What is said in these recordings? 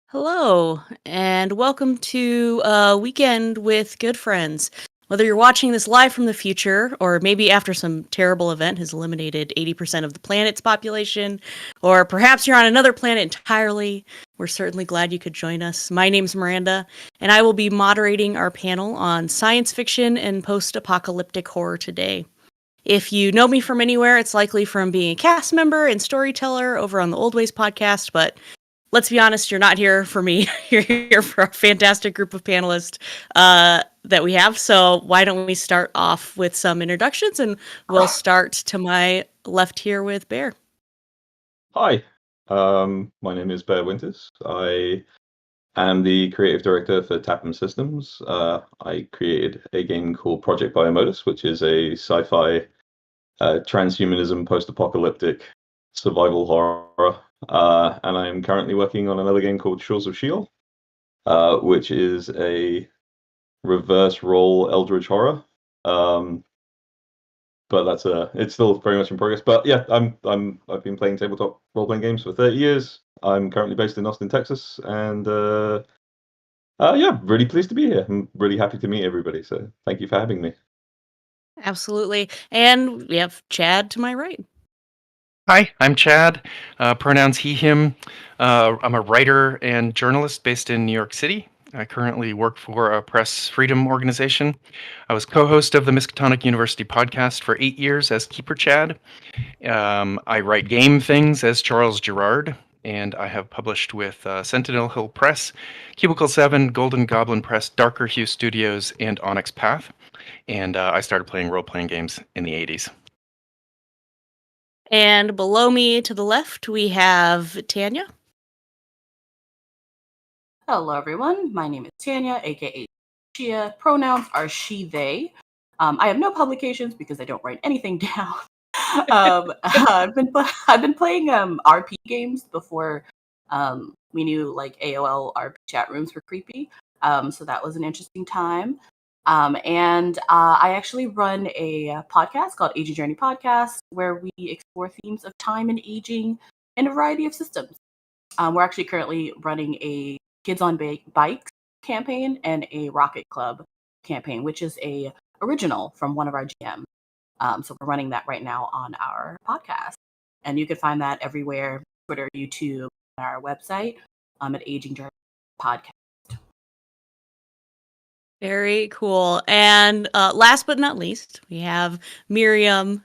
Hello, and welcome to Weekend with Good Friends. Whether you're watching this live from the future, or maybe after some terrible event has eliminated 80% of the planet's population, or perhaps you're on another planet entirely, we're certainly glad you could join us. My name's Miranda, and I will be moderating our panel on science fiction and post-apocalyptic horror today. If you know me from anywhere, it's likely from being a cast member and storyteller over on the Old Ways podcast, but let's be honest, you're not here for me. You're here for a fantastic group of panelists that we have. So why don't we start off with some introductions, and we'll start to my left here with Bear. Hi, my name is Bear Winters. I am the creative director for Tap'em Systems. I created a game called Project Biomotus, which is a sci-fi transhumanism post-apocalyptic survival horror. And I am currently working on another game called Shores of Sheol, which is a reverse role eldritch horror. But it's still very much in progress. But yeah, I've been playing tabletop role-playing games for 30 years. I'm currently based in Austin, Texas, and yeah, really pleased to be here. I'm really happy to meet everybody. So thank you for having me. Absolutely. And we have Chad to my right. Hi, I'm Chad. Pronouns he, him. I'm a writer and journalist based in New York City. I currently work for a press freedom organization. I was co-host of the Miskatonic University podcast for 8 years as Keeper Chad. I write game things as Charles Gerard, and I have published with Sentinel Hill Press, Cubicle 7, Golden Goblin Press, Darker Hue Studios, and Onyx Path. And I started playing role-playing games in the 80s. And below me to the left, we have Tanya. Hello, everyone. My name is Tanya, aka Chia. Pronouns are she, they. I have no publications because I don't write anything down. I've been playing RP games before we knew like AOL RP chat rooms were creepy. So that was an interesting time. And I actually run a podcast called Aging Journey Podcast, where we explore themes of time and aging in a variety of systems. We're actually currently running a Kids on Bikes campaign and a Rocket Club campaign, which is a original from one of our GMs. So we're running that right now on our podcast. And you can find that everywhere, Twitter, YouTube, and our website at Aging Journey Podcast. Very cool. And last but not least, we have Miriam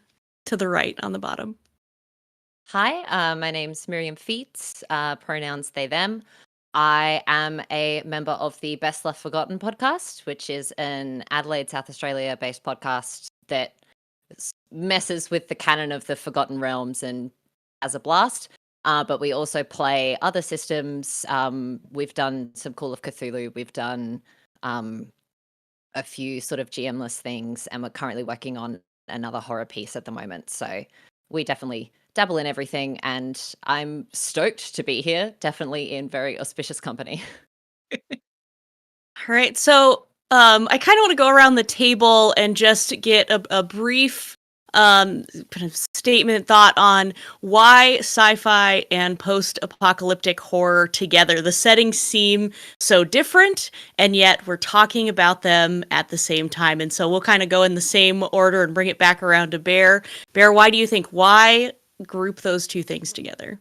to the right on the bottom. Hi, my name's Miriam Fietz, pronouns they, them. I am a member of the Best Left Forgotten podcast, which is an Adelaide, South Australia-based podcast that messes with the canon of the Forgotten Realms and has a blast. But we also play other systems. We've done some Call of Cthulhu. We've done a few sort of GM-less things, and we're currently working on another horror piece at the moment. So we definitely dabble in everything, and I'm stoked to be here, definitely in very auspicious company. All right, so I kind of want to go around the table and just get a brief kind of statement, thought on why sci-fi and post-apocalyptic horror together. The settings seem so different, and yet we're talking about them at the same time. And so we'll kind of go in the same order and bring it back around to Bear. Bear, why do you think, why group those two things together?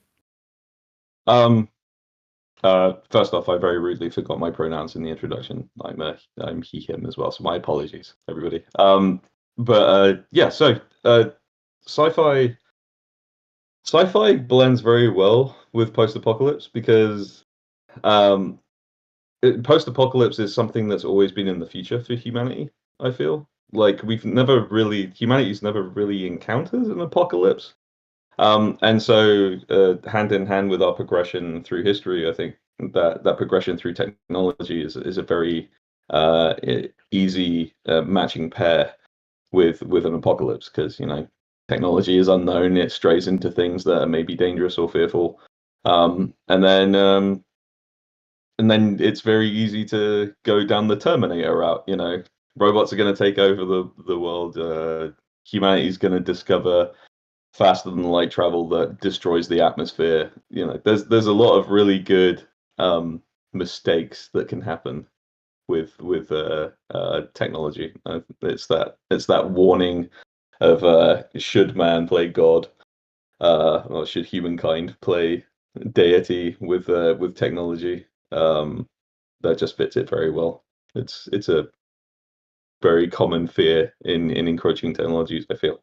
First off, I very rudely forgot my pronouns in the introduction. I'm he, him as well, so my apologies, everybody. Yeah, so sci-fi blends very well with post-apocalypse because post-apocalypse is something that's always been in the future for humanity. I feel like humanity's never really encountered an apocalypse. And so hand in hand with our progression through history, I think that progression through technology is a very easy matching pair with an apocalypse, because technology is unknown, it strays into things that are maybe dangerous or fearful, and then it's very easy to go down the Terminator route. Robots are going to take over the world. Humanity's going to discover faster than light travel that destroys the atmosphere. There's a lot of really good mistakes that can happen with technology. It's that warning of should man play God, or should humankind play deity with technology. That just fits it very well. It's a very common fear in encroaching technologies, I feel.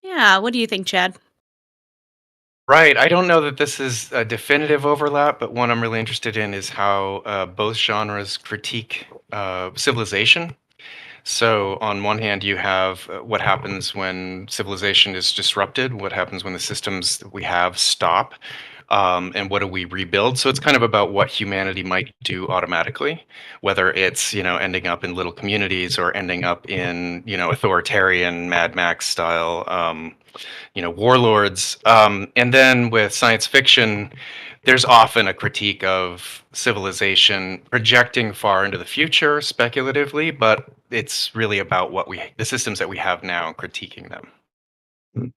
Yeah, what do you think, Chad? Right. I don't know that this is a definitive overlap, but one I'm really interested in is how both genres critique civilization. So, on one hand, you have what happens when civilization is disrupted, what happens when the systems that we have stop, and what do we rebuild. So, it's kind of about what humanity might do automatically, whether it's, ending up in little communities or ending up in, authoritarian Mad Max style warlords. And then with science fiction, there's often a critique of civilization projecting far into the future speculatively, but it's really about the systems that we have now and critiquing them.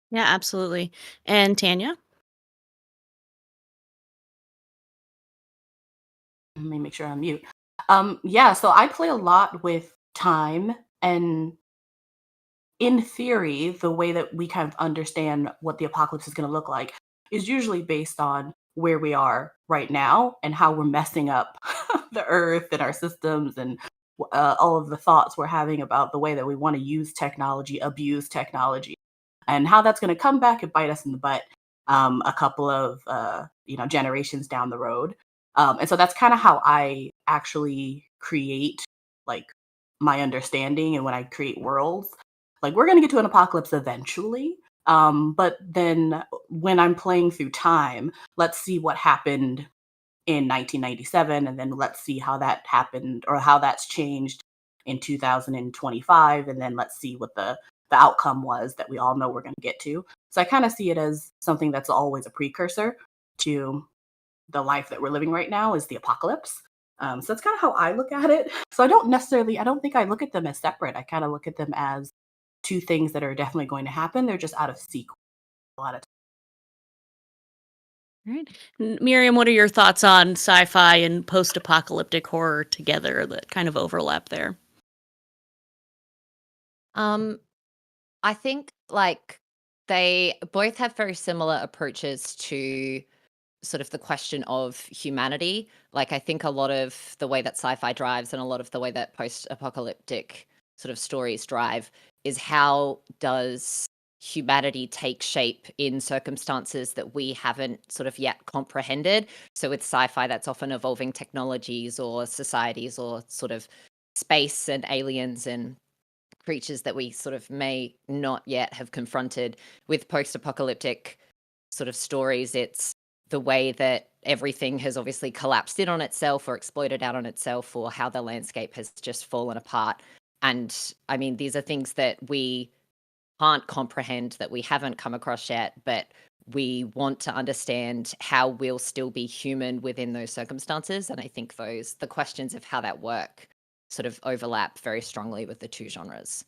Yeah, absolutely. And Tanya? Let me make sure I'm mute. Yeah, so I play a lot with time, and in theory, the way that we kind of understand what the apocalypse is going to look like is usually based on where we are right now and how we're messing up the earth and our systems and all of the thoughts we're having about the way that we want to use technology, abuse technology, and how that's going to come back and bite us in the butt a couple of generations down the road. And so that's kind of how I actually create like my understanding, and when I create worlds, like we're going to get to an apocalypse eventually. But then when I'm playing through time, let's see what happened in 1997, and then let's see how that happened or how that's changed in 2025, and then let's see what the outcome was that we all know we're going to get to. So I kind of see it as something that's always a precursor to the life that we're living right now, is the apocalypse. So that's kind of how I look at it. So I don't think I look at them as separate. I kind of look at them as two things that are definitely going to happen. They're just out of sequence a lot of All right. Miriam, what are your thoughts on sci-fi and post-apocalyptic horror together that kind of overlap there? I think they both have very similar approaches to sort of the question of humanity. Like, I think a lot of the way that sci-fi drives and a lot of the way that post-apocalyptic sort of stories drive is how does humanity take shape in circumstances that we haven't sort of yet comprehended. So with sci-fi, that's often evolving technologies or societies or sort of space and aliens and creatures that we sort of may not yet have confronted. With post-apocalyptic sort of stories, it's the way that everything has obviously collapsed in on itself or exploded out on itself, or how the landscape has just fallen apart. And I mean, these are things that we can't comprehend, that we haven't come across yet, but we want to understand how we'll still be human within those circumstances. And I think the questions of how that work sort of overlap very strongly with the two genres.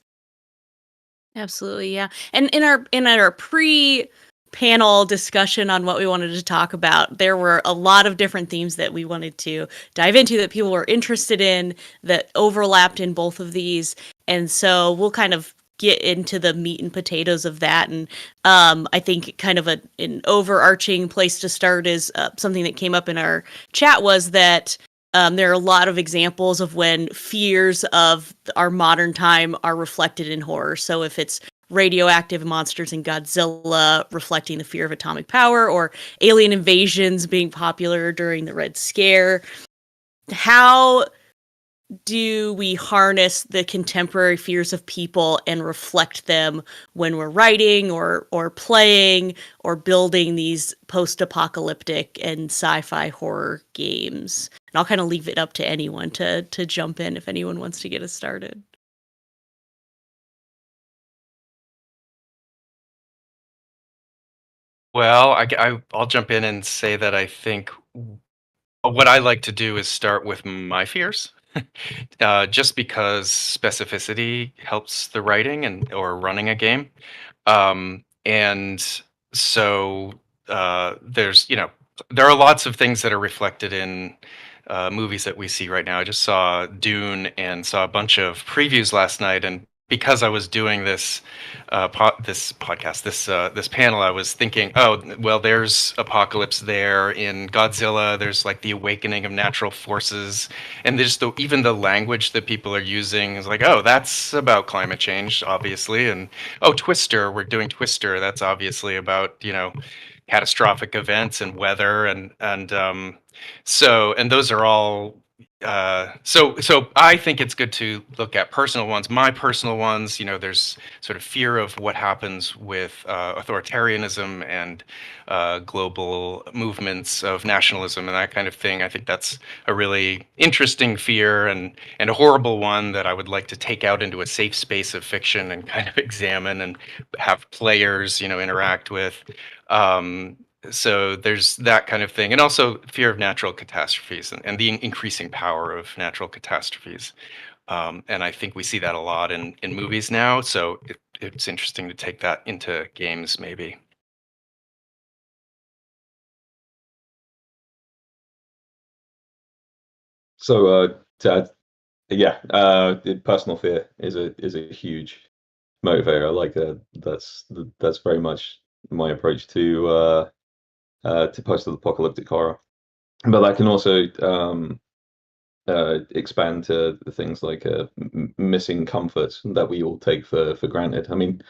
Absolutely, yeah. And in our pre-panel discussion on what we wanted to talk about, there were a lot of different themes that we wanted to dive into that people were interested in that overlapped in both of these. And so we'll kind of get into the meat and potatoes of that. And I think kind of an overarching place to start is something that came up in our chat was that there are a lot of examples of when fears of our modern time are reflected in horror. So if it's radioactive monsters in Godzilla reflecting the fear of atomic power, or alien invasions being popular during the Red Scare, how do we harness the contemporary fears of people and reflect them when we're writing or playing or building these post-apocalyptic and sci-fi horror games? And I'll kind of leave it up to anyone to jump in if anyone wants to get us started. Well, I'll jump in and say that I think what I like to do is start with my fears, just because specificity helps the writing or running a game. And so there's there are lots of things that are reflected in movies that we see right now. I just saw Dune and saw a bunch of previews last night, and because I was doing this this podcast, this panel, I was thinking, oh, well, there's apocalypse there in Godzilla. There's like the awakening of natural forces, and there's even the language that people are using is like, oh, that's about climate change, obviously, and oh, Twister, we're doing Twister. That's obviously about catastrophic events and weather and those are all so I think it's good to look at personal ones. My personal ones, there's sort of fear of what happens with authoritarianism and global movements of nationalism and that kind of thing. I think that's a really interesting fear and a horrible one that I would like to take out into a safe space of fiction and kind of examine and have players, interact with. So there's that kind of thing, and also fear of natural catastrophes and the increasing power of natural catastrophes. And I think we see that a lot in movies now. So it's interesting to take that into games, maybe. So, personal fear is a huge motivator. I like that's very much my approach to post-apocalyptic horror, but that can also expand to things like missing comfort that we all take for granted. I mean,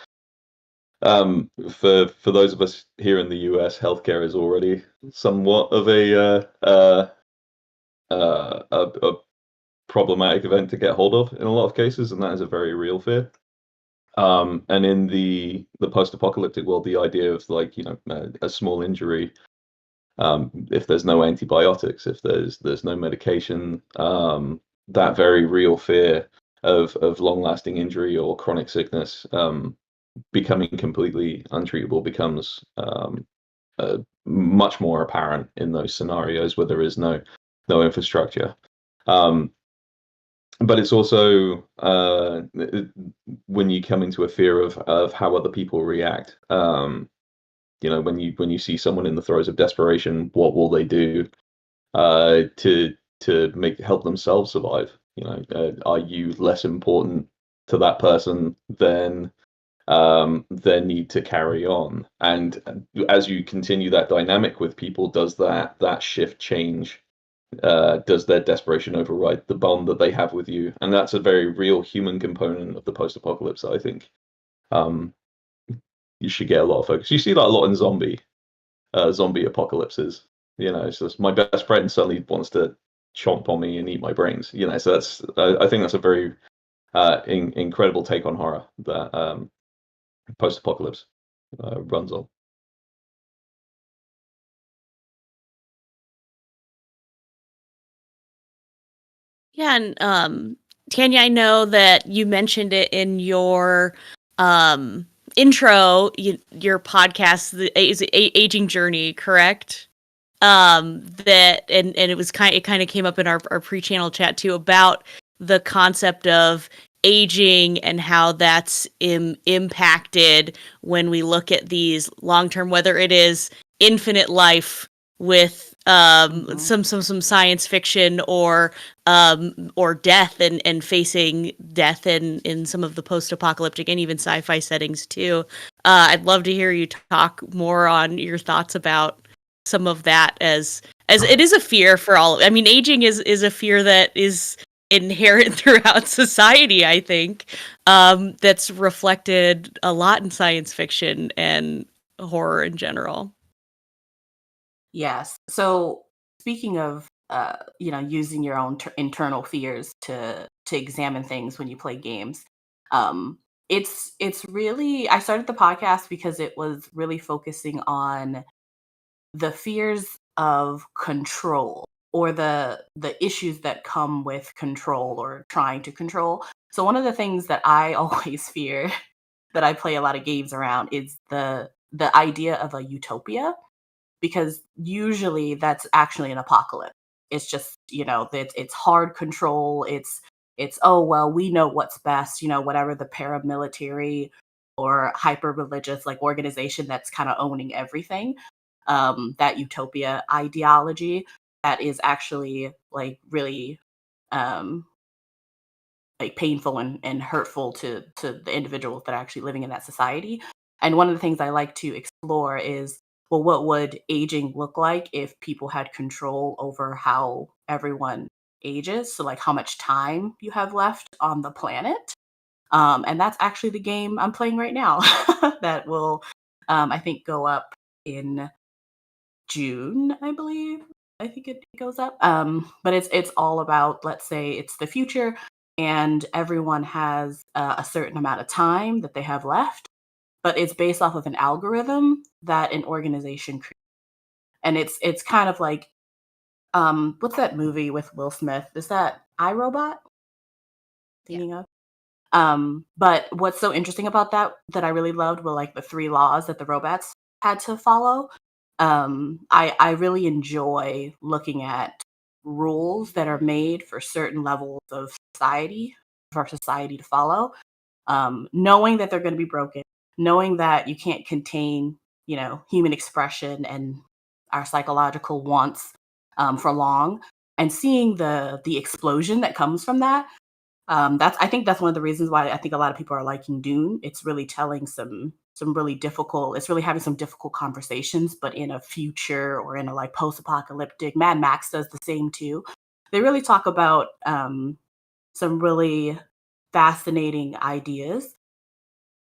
for those of us here in the US, healthcare is already somewhat of a problematic event to get hold of in a lot of cases, and that is a very real fear. And in the post-apocalyptic world, the idea of like a small injury, if there's no antibiotics, if there's no medication, that very real fear of long-lasting injury or chronic sickness becoming completely untreatable becomes much more apparent in those scenarios where there is no infrastructure. But it's also when you come into a fear of how other people react. When you see someone in the throes of desperation, what will they do to help themselves survive? Are you less important to that person than their need to carry on? And as you continue that dynamic with people, does that shift change? Does their desperation override the bond that they have with you? And that's a very real human component of the post-apocalypse that I think you should get a lot of focus. You see that a lot in zombie apocalypses. It's just my best friend suddenly wants to chomp on me and eat my brains. So that's I think that's a very incredible take on horror that post-apocalypse runs on. Yeah, and Tanya, I know that you mentioned it in your intro, your podcast, the aging journey, correct? That and it kind of came up in our pre-channel chat too about the concept of aging and how that's impacted when we look at these long-term, whether it is infinite life with some science fiction or death and facing death in some of the post-apocalyptic and even sci-fi settings too. I'd love to hear you talk more on your thoughts about some of that as it is a fear for all. I mean, aging is a fear that is inherent throughout society, I think, that's reflected a lot in science fiction and horror in general. Yes. So speaking of, using your own internal fears to examine things when you play games, it's really. I started the podcast because it was really focusing on the fears of control or the issues that come with control or trying to control. So one of the things that I always fear that I play a lot of games around is the idea of a utopia, because usually that's actually an apocalypse. It's just, it's hard control. It's oh well, we know what's best, whatever the paramilitary or hyper religious like organization that's kind of owning everything. that utopia ideology that is actually like really like painful and hurtful to the individuals that are actually living in that society. And one of the things I like to explore is, well, what would aging look like if people had control over how everyone ages? So like how much time you have left on the planet. And that's actually the game I'm playing right now that will, I think, go up in June, I believe. I think it goes up. But it's all about, let's say it's the future and everyone has a certain amount of time that they have left, but it's based off of an algorithm that an organization creates. And it's kind of like what's that movie with Will Smith? Is that iRobot? Yeah. Thinking of? But what's so interesting about that I really loved were like the 3 laws that the robots had to follow. I really enjoy looking at rules that are made for certain levels of society for society to follow, knowing that they're going to be broken, knowing that you can't contain, human expression and our psychological wants for long, and seeing the explosion that comes from that. I think that's one of the reasons why I think a lot of people are liking Dune. It's really telling some really difficult. It's really having some difficult conversations, but in a future or in a like post-apocalyptic. Mad Max does the same too. They really talk about some really fascinating ideas,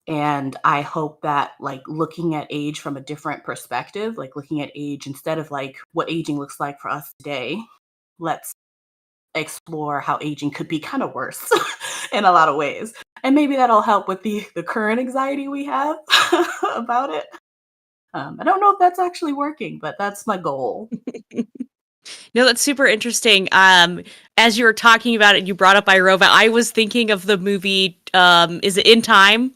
and I hope that like looking at age from a different perspective, like looking at age instead of like what aging looks like for us today, let's explore how aging could be kind of worse in a lot of ways. And maybe that'll help with the current anxiety we have about it. I don't know if that's actually working, but that's my goal. No, that's super interesting. As you were talking about it, you brought up iRobot. I was thinking of the movie, is it In Time?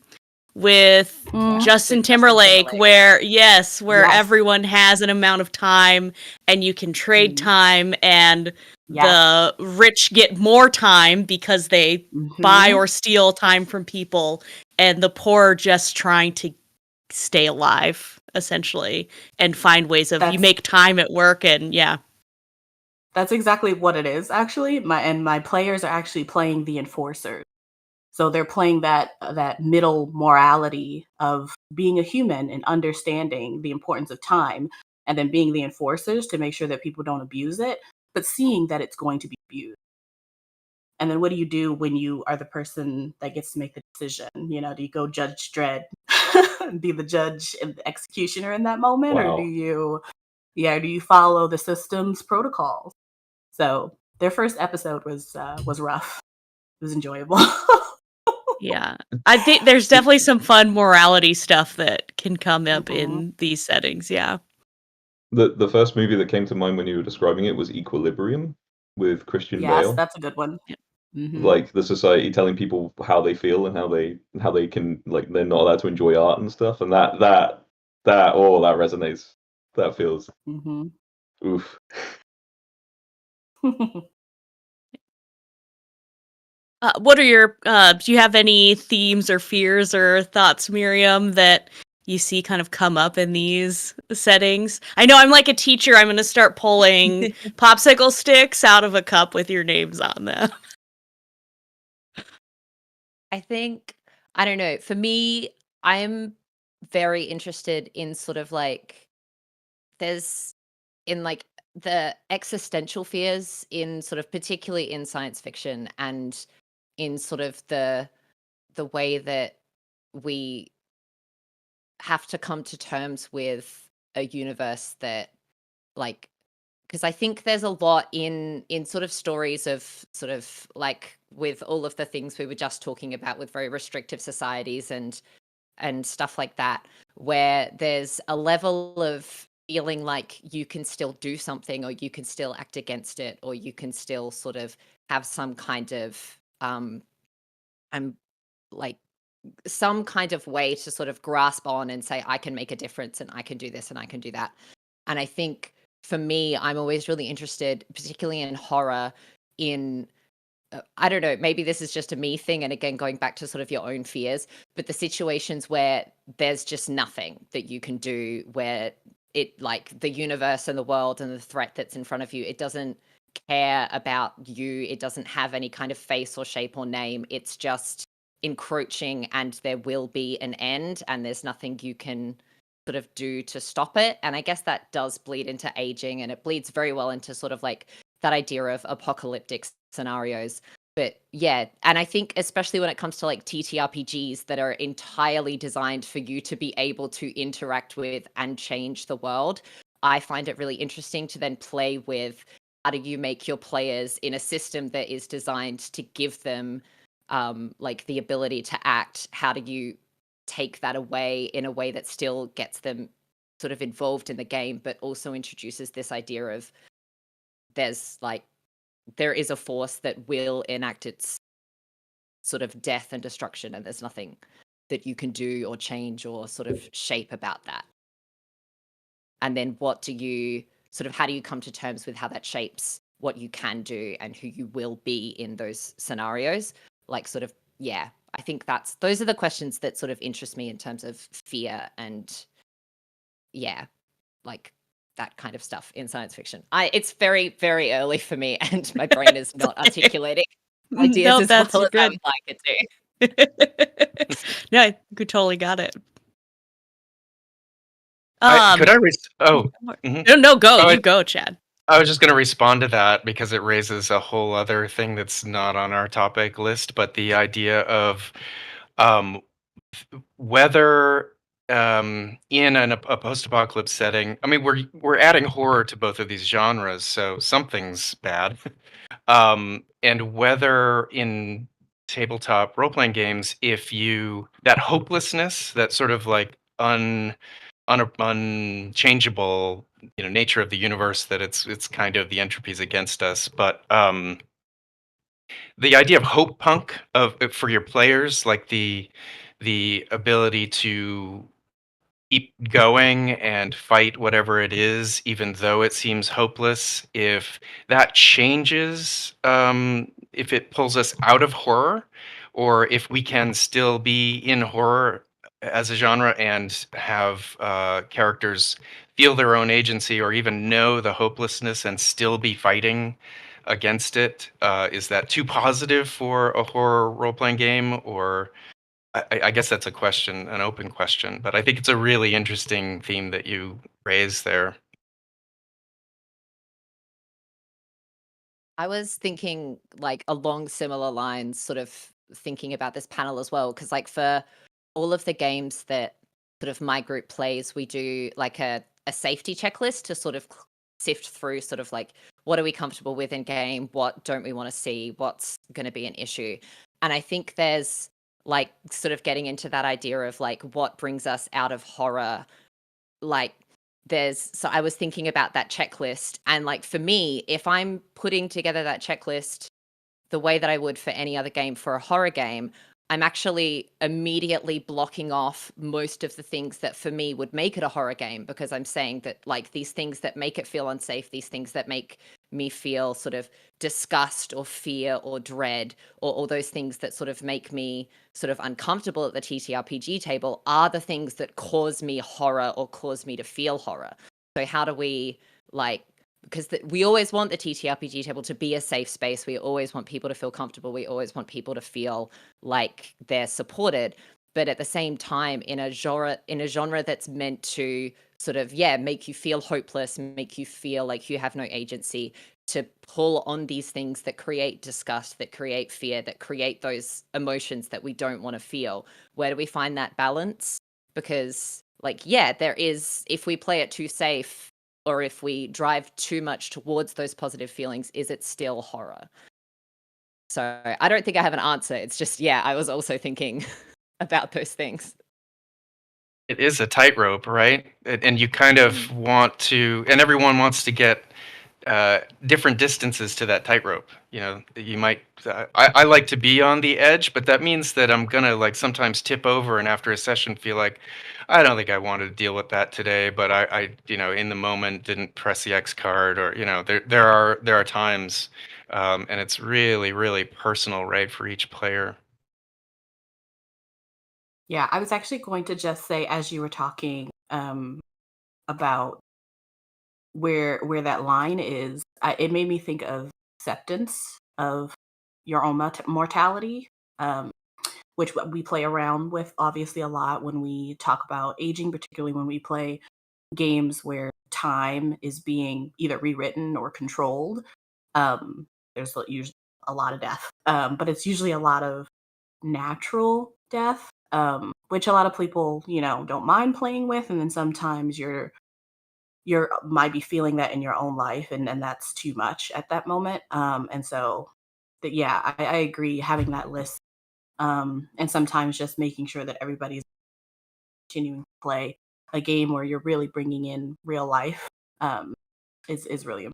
With Justin Timberlake, where Yes. everyone has an amount of time and you can trade time, and Yes. the rich get more time because they buy Mhm. or steal time from people, and the poor are just trying to stay alive, essentially, and find ways of you That's make time at work, and yeah. that's exactly what it is actually. My players are actually playing the enforcers. So they're playing that middle morality of being a human and understanding the importance of time, and then being the enforcers to make sure that people don't abuse it, but seeing that it's going to be abused. And then what do you do when you are the person that gets to make the decision? Do you go Judge Dredd, be the judge and the executioner in that moment, or Wow. do you follow the system's protocols? So their first episode was rough. It was enjoyable. Yeah. I think there's definitely some fun morality stuff that can come up Mhm. in these settings, yeah. The first movie that came to mind when you were describing it was Equilibrium with Christian Yes, Bale. that's a good one. Yeah. Mhm. Like the society telling people how they feel and how they can, like, they're not allowed to enjoy art and stuff, and that that resonates. That feels Mhm. oof. What are your, do you have any themes or fears or thoughts, Miriam, that you see kind of come up in these settings? I know I'm like a teacher. I'm going to start pulling popsicle sticks out of a cup with your names on them. I think, I don't know, for me, I'm very interested in sort of like, there's in like the existential fears in sort of particularly in science fiction, and in sort of the way that we have to come to terms with a universe that, like, because I think there's a lot in sort of stories of sort of like with all of the things we were just talking about with very restrictive societies and stuff like that, where there's a level of feeling like you can still do something, or you can still act against it, or you can still sort of have some kind of I'm like some kind of way to sort of grasp on and say, I can make a difference and I can do this and I can do that. And I think for me, I'm always really interested, particularly in horror, in I don't know, maybe this is just a me thing. And again, going back to sort of your own fears, but the situations where there's just nothing that you can do, where it like the universe and the world and the threat that's in front of you. It doesn't care about you. It doesn't have any kind of face or shape or name. It's just encroaching, and there will be an end, and there's nothing you can sort of do to stop it. And I guess that does bleed into aging, and it bleeds very well into sort of like that idea of apocalyptic scenarios. But yeah, and I think especially when it comes to like TTRPGs that are entirely designed for you to be able to interact with and change the world, I find it really interesting to then play with how do you make your players in a system that is designed to give them like the ability to act. How do you take that away in a way that still gets them sort of involved in the game, but also introduces this idea of there is a force that will enact its sort of death and destruction, and there's nothing that you can do or change or sort of shape about that. And then what do you sort of, how do you come to terms with how that shapes what you can do and who you will be in those scenarios? Like sort of, yeah, I think those are the questions that sort of interest me in terms of fear and yeah, like that kind of stuff in science fiction. It's very, very early for me, and my brain is not articulating ideas No, as that's well as I good. would like it to. No, I we totally got it. Could I? Mhm. No, go. Oh, You go, Chad. I was just going to respond to that because it raises a whole other thing that's not on our topic list, but the idea of um, whether in a post-apocalypse setting, I mean, we're adding horror to both of these genres, so something's bad. And whether in tabletop role-playing games, if that hopelessness, that sort of like unchangeable, nature of the universe, that it's kind of the entropy's against us, but the idea of hope punk for your players, like the ability to keep going and fight whatever it is, even though it seems hopeless. If that changes, if it pulls us out of horror, or if we can still be in horror as a genre and have characters feel their own agency or even know the hopelessness and still be fighting against it, is that too positive for a horror role-playing game? Or I guess that's a question, an open question, but I think it's a really interesting theme that you raised there. I was thinking like along similar lines, sort of thinking about this panel as well, because like for all of the games that sort of my group plays, we do like a safety checklist to sort of sift through sort of like what are we comfortable with in game, what don't we want to see, what's going to be an issue. And I think there's like sort of getting into that idea of like what brings us out of horror. Like so I was thinking about that checklist, and like for me, if I'm putting together that checklist the way that I would for any other game for a horror game, I'm actually immediately blocking off most of the things that for me would make it a horror game, because I'm saying that like these things that make it feel unsafe, these things that make me feel sort of disgust or fear or dread, or all those things that sort of make me sort of uncomfortable at the TTRPG table are the things that cause me horror or cause me to feel horror. So how do we like, because we always want the TTRPG table to be a safe space. We always want people to feel comfortable. We always want people to feel like they're supported. But at the same time, in a genre that's meant to sort of, make you feel hopeless, make you feel like you have no agency, to pull on these things that create disgust, that create fear, that create those emotions that we don't want to feel. Where do we find that balance? Because like, there is, if we play it too safe, or if we drive too much towards those positive feelings, is it still horror? So I don't think I have an answer. It's just, I was also thinking about those things. It is a tightrope, right? And you kind of want to, and everyone wants to get different distances to that tightrope. You might, I like to be on the edge, but that means that I'm gonna like sometimes tip over, and after a session feel like, I don't think I wanted to deal with that today, but I in the moment didn't press the X card, or there are times, and it's really, really personal, right, for each player. Yeah, I was actually going to just say, as you were talking, about where that line is, it made me think of acceptance of your own mortality, which we play around with obviously a lot when we talk about aging, particularly when we play games where time is being either rewritten or controlled. There's usually a lot of death, but it's usually a lot of natural death, which a lot of people, don't mind playing with. And then sometimes you're might be feeling that in your own life, and that's too much at that moment. And so that, yeah, I agree, having that list, and sometimes just making sure that everybody's continuing to play a game where you're really bringing in real life, is really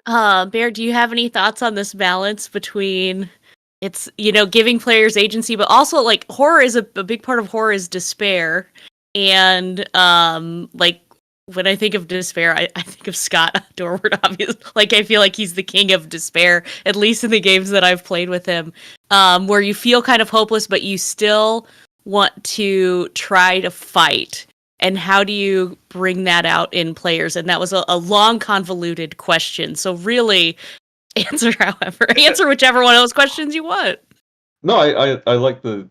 important. Bear, do you have any thoughts on this balance between it's, giving players agency, but also like horror is a big part of horror is despair. And like when I think of despair, I think of Scott Dorward, obviously. Like I feel like he's the king of despair, at least in the games that I've played with him. Where you feel kind of hopeless, but you still want to try to fight. And how do you bring that out in players? And that was a long, convoluted question. So really, answer whichever one of those questions you want. No, I like the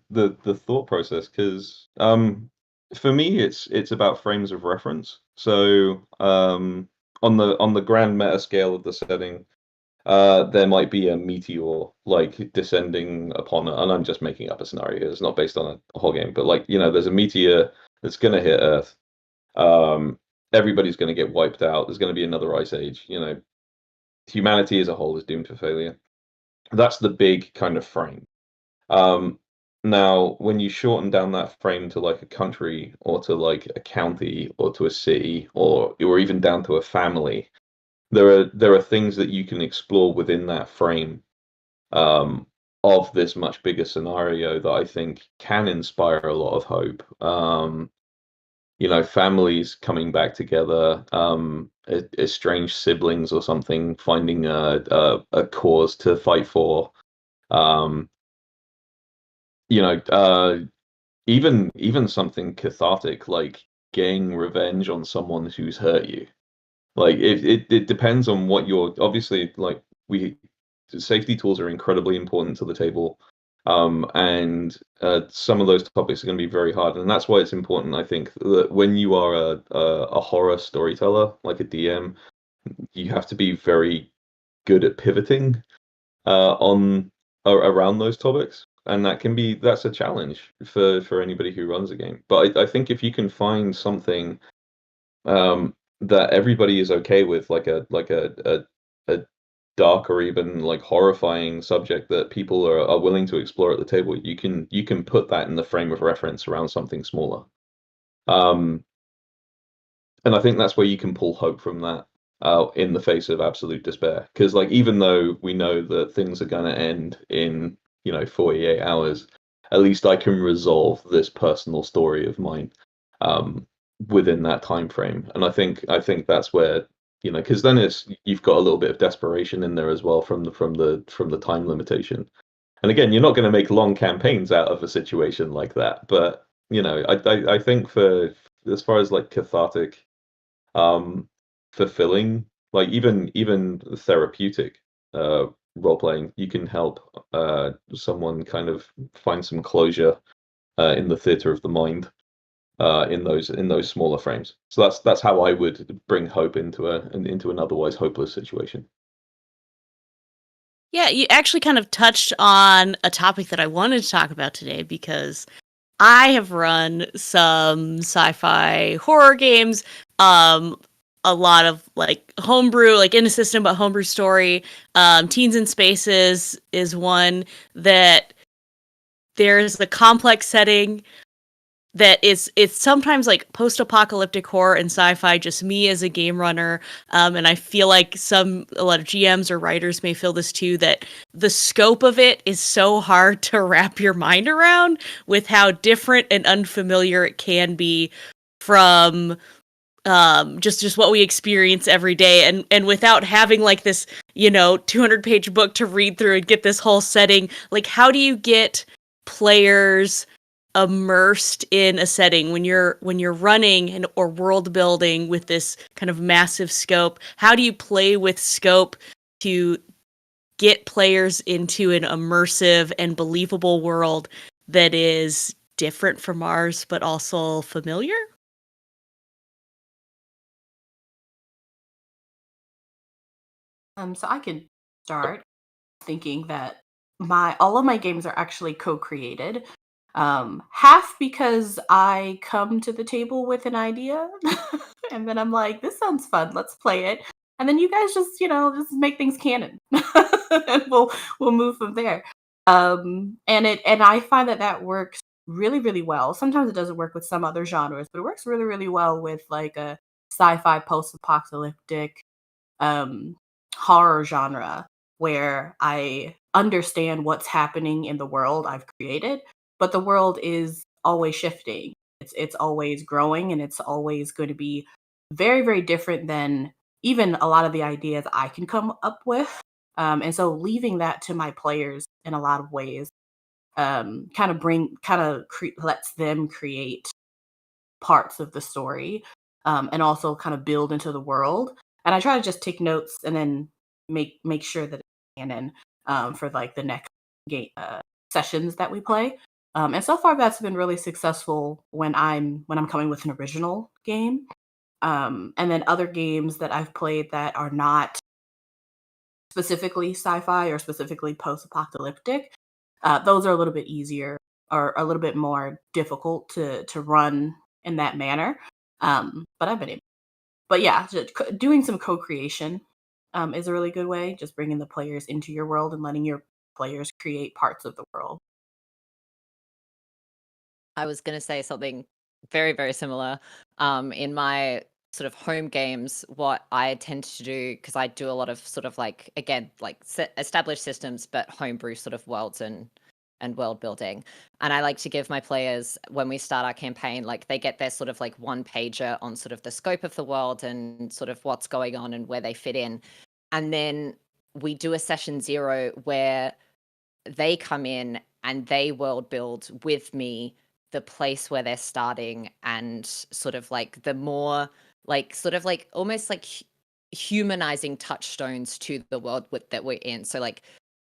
thought process because for me it's about frames of reference. So on the grand meta scale of the setting, there might be a meteor like descending upon it, and I'm just making up a scenario. It's not based on a whole game, but like there's a meteor that's gonna hit Earth. Everybody's gonna get wiped out. There's gonna be another ice age. Humanity as a whole is doomed for failure. That's the big kind of frame. Now, when you shorten down that frame to like a country or to like a county or to a city or even down to a family, there are things that you can explore within that frame of this much bigger scenario that I think can inspire a lot of hope. Families coming back together, estranged siblings or something finding a cause to fight for. Even something cathartic like getting revenge on someone who's hurt you. Like it depends on what you're obviously like safety tools are incredibly important to the table. And some of those topics are going to be very hard, and that's why it's important, I think, that when you are a horror storyteller, like a DM, you have to be very good at pivoting around those topics, and that's a challenge for anybody who runs a game. But I think if you can find something that everybody is okay with, like a dark or even like horrifying subject that people are willing to explore at the table, you can put that in the frame of reference around something smaller. And I think that's where you can pull hope from that in the face of absolute despair. Because like even though we know that things are going to end in 48 hours, at least I can resolve this personal story of mine within that time frame. And I think that's where because then you've got a little bit of desperation in there as well from the time limitation. And again, you're not going to make long campaigns out of a situation like that. But I think for as far as like cathartic, fulfilling, like even therapeutic role playing, you can help someone kind of find some closure in the theater of the mind. In those smaller frames, so that's how I would bring hope into an otherwise hopeless situation. Yeah, you actually kind of touched on a topic that I wanted to talk about today because I have run some sci-fi horror games, a lot of like homebrew, like in a system, but homebrew story. Teens in Spaces is one that there's a complex setting that it's sometimes like post-apocalyptic horror and sci-fi, just me as a game runner. And I feel like a lot of GMs or writers may feel this too, that the scope of it is so hard to wrap your mind around with how different and unfamiliar it can be from just what we experience every day. And without having like this, 200-page book to read through and get this whole setting, like how do you get players immersed in a setting when you're running or world building with this kind of massive scope? How do you play with scope to get players into an immersive and believable world that is different from ours but also familiar? So I could start thinking that all of my games are actually co-created. Half because I come to the table with an idea and then I'm like, this sounds fun, let's play it. And then you guys just, just make things canon. And we'll move from there. And I find that works really, really well. Sometimes it doesn't work with some other genres, but it works really, really well with like a sci-fi post-apocalyptic um horror genre where I understand what's happening in the world I've created, but the world is always shifting. It's always growing and it's always going to be very, very different than even a lot of the ideas I can come up with. And so leaving that to my players in a lot of ways lets them create parts of the story, and also kind of build into the world. And I try to just take notes and then make sure that it's canon, for like the next game sessions that we play. And so far, that's been really successful when I'm coming with an original game. And then other games that I've played that are not specifically sci-fi or specifically post-apocalyptic, those are a little bit easier or a little bit more difficult to run in that manner. But I've been able. But yeah, doing some co-creation is a really good way. Just bringing the players into your world and letting your players create parts of the world. I was going to say something very, very similar. In my sort of home games, what I tend to do, because I do a lot of sort of like, again, like established systems, but homebrew sort of worlds and world building. And I like to give my players, when we start our campaign, like they get their sort of like one pager on sort of the scope of the world and sort of what's going on and where they fit in. And then we do a session 0 where they come in and they world build with me the place where they're starting, and sort of like the more like sort of like almost like humanizing touchstones to the world that we're in. So like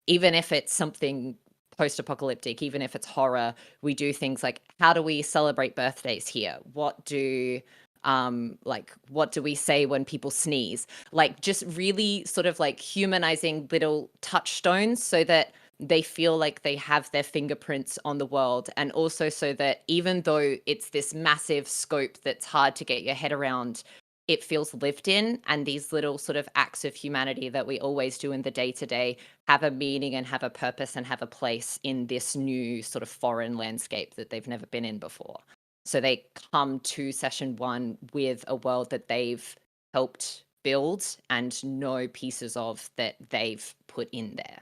even if it's something post-apocalyptic, even if it's horror, we do things like, how do we celebrate birthdays here? What do we say when people sneeze? Like just really sort of like humanizing little touchstones so that they feel like they have their fingerprints on the world, and also so that even though it's this massive scope that's hard to get your head around, it feels lived in, and these little sort of acts of humanity that we always do in the day-to-day have a meaning and have a purpose and have a place in this new sort of foreign landscape that they've never been in before. So they come to session 1 with a world that they've helped build and know pieces of that they've put in there.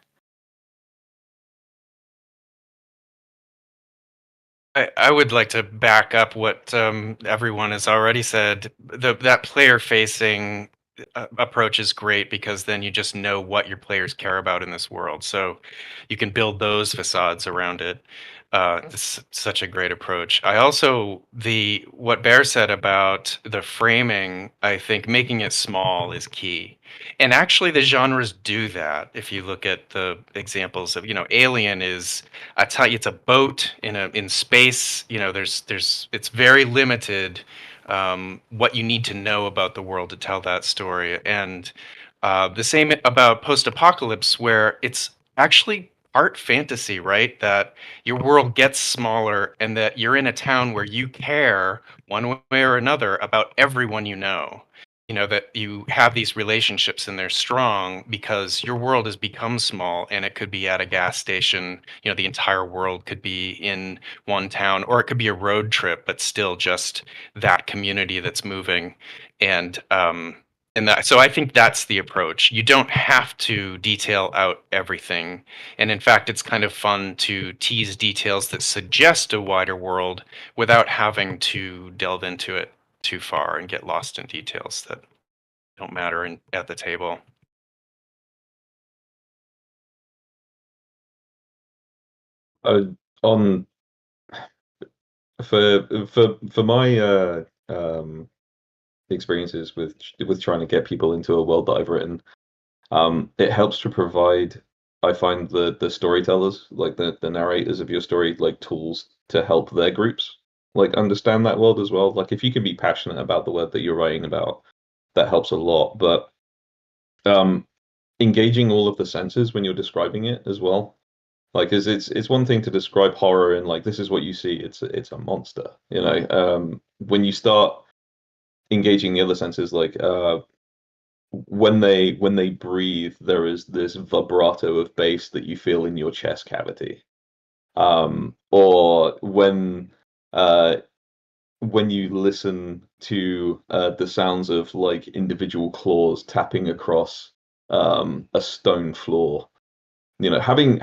I would like to back up what everyone has already said. That player-facing approach is great because then you just know what your players care about in this world. So you can build those facades around it. It's such a great approach. I also what Bear said about the framing, I think making it small is key. And actually the genres do that. If you look at the examples of, Alien is it's a boat in space. It's very limited what you need to know about the world to tell that story. And the same about post-apocalypse, where it's actually part fantasy, right? That your world gets smaller and that you're in a town where you care one way or another about everyone you know. That you have these relationships and they're strong because your world has become small, and it could be at a gas station. The entire world could be in one town, or it could be a road trip, but still just that community that's moving. And so I think that's the approach. You don't have to detail out everything. And in fact, it's kind of fun to tease details that suggest a wider world without having to delve into it too far and get lost in details that don't matter at the table. on for my experiences with trying to get people into a world that I've written, it helps to provide, I find, the storytellers, like the narrators of your story, like tools to help their groups like understand that world as well. Like if you can be passionate about the world that you're writing about, that helps a lot. But engaging all of the senses when you're describing it as well. Like, it's one thing to describe horror and like this is what you see. It's a monster, you know. When you start engaging the other senses, like when they breathe, there is this vibrato of bass that you feel in your chest cavity. Or when you listen to the sounds of like individual claws tapping across a stone floor. You know, having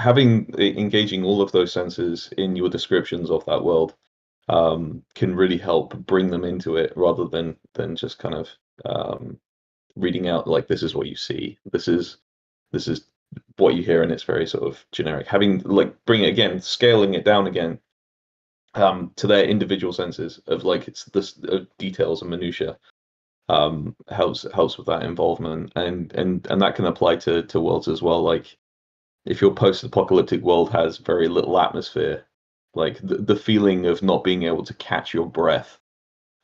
engaging all of those senses in your descriptions of that world can really help bring them into it, rather than just kind of reading out like this is what you see, this is what you hear, and it's very sort of generic. Having like bring it again, scaling it down again to their individual senses of like it's this details and minutia helps with that involvement, and that can apply to worlds as well. Like if your post-apocalyptic world has very little atmosphere, like the feeling of not being able to catch your breath,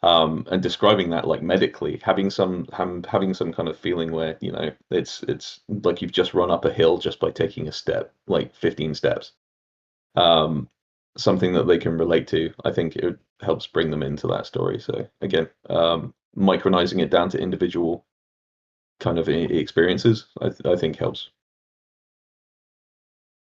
and describing that like medically, having some kind of feeling where, you know, it's like you've just run up a hill just by taking a step, like 15 steps. Something that they can relate to, I think it helps bring them into that story. So again, micronizing it down to individual kind of experiences, I think helps.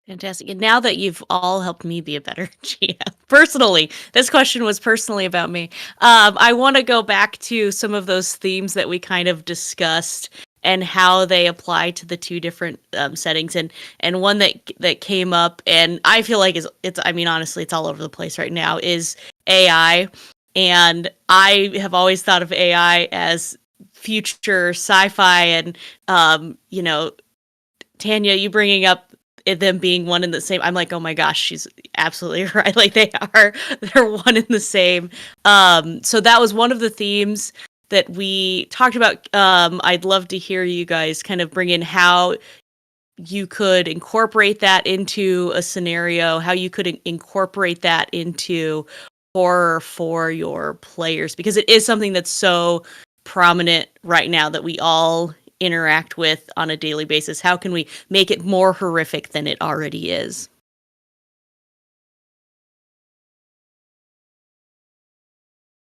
Fantastic. And now that you've all helped me be a better GM, personally, this question was personally about me. I want to go back to some of those themes that we kind of discussed and how they apply to the two different settings. And one that came up, and I feel like it's I mean, honestly, it's all over the place right now, is AI. And I have always thought of AI as future sci-fi, and you know, Tanya, you bringing up them being one and the same, I'm like, oh my gosh, she's absolutely right. Like they're one and the same. So that was one of the themes that we talked about. I'd love to hear you guys kind of bring in how you could incorporate that into a scenario, how you could incorporate that into horror for your players, because it is something that's so prominent right now that we all interact with on a daily basis. How can we make it more horrific than it already is?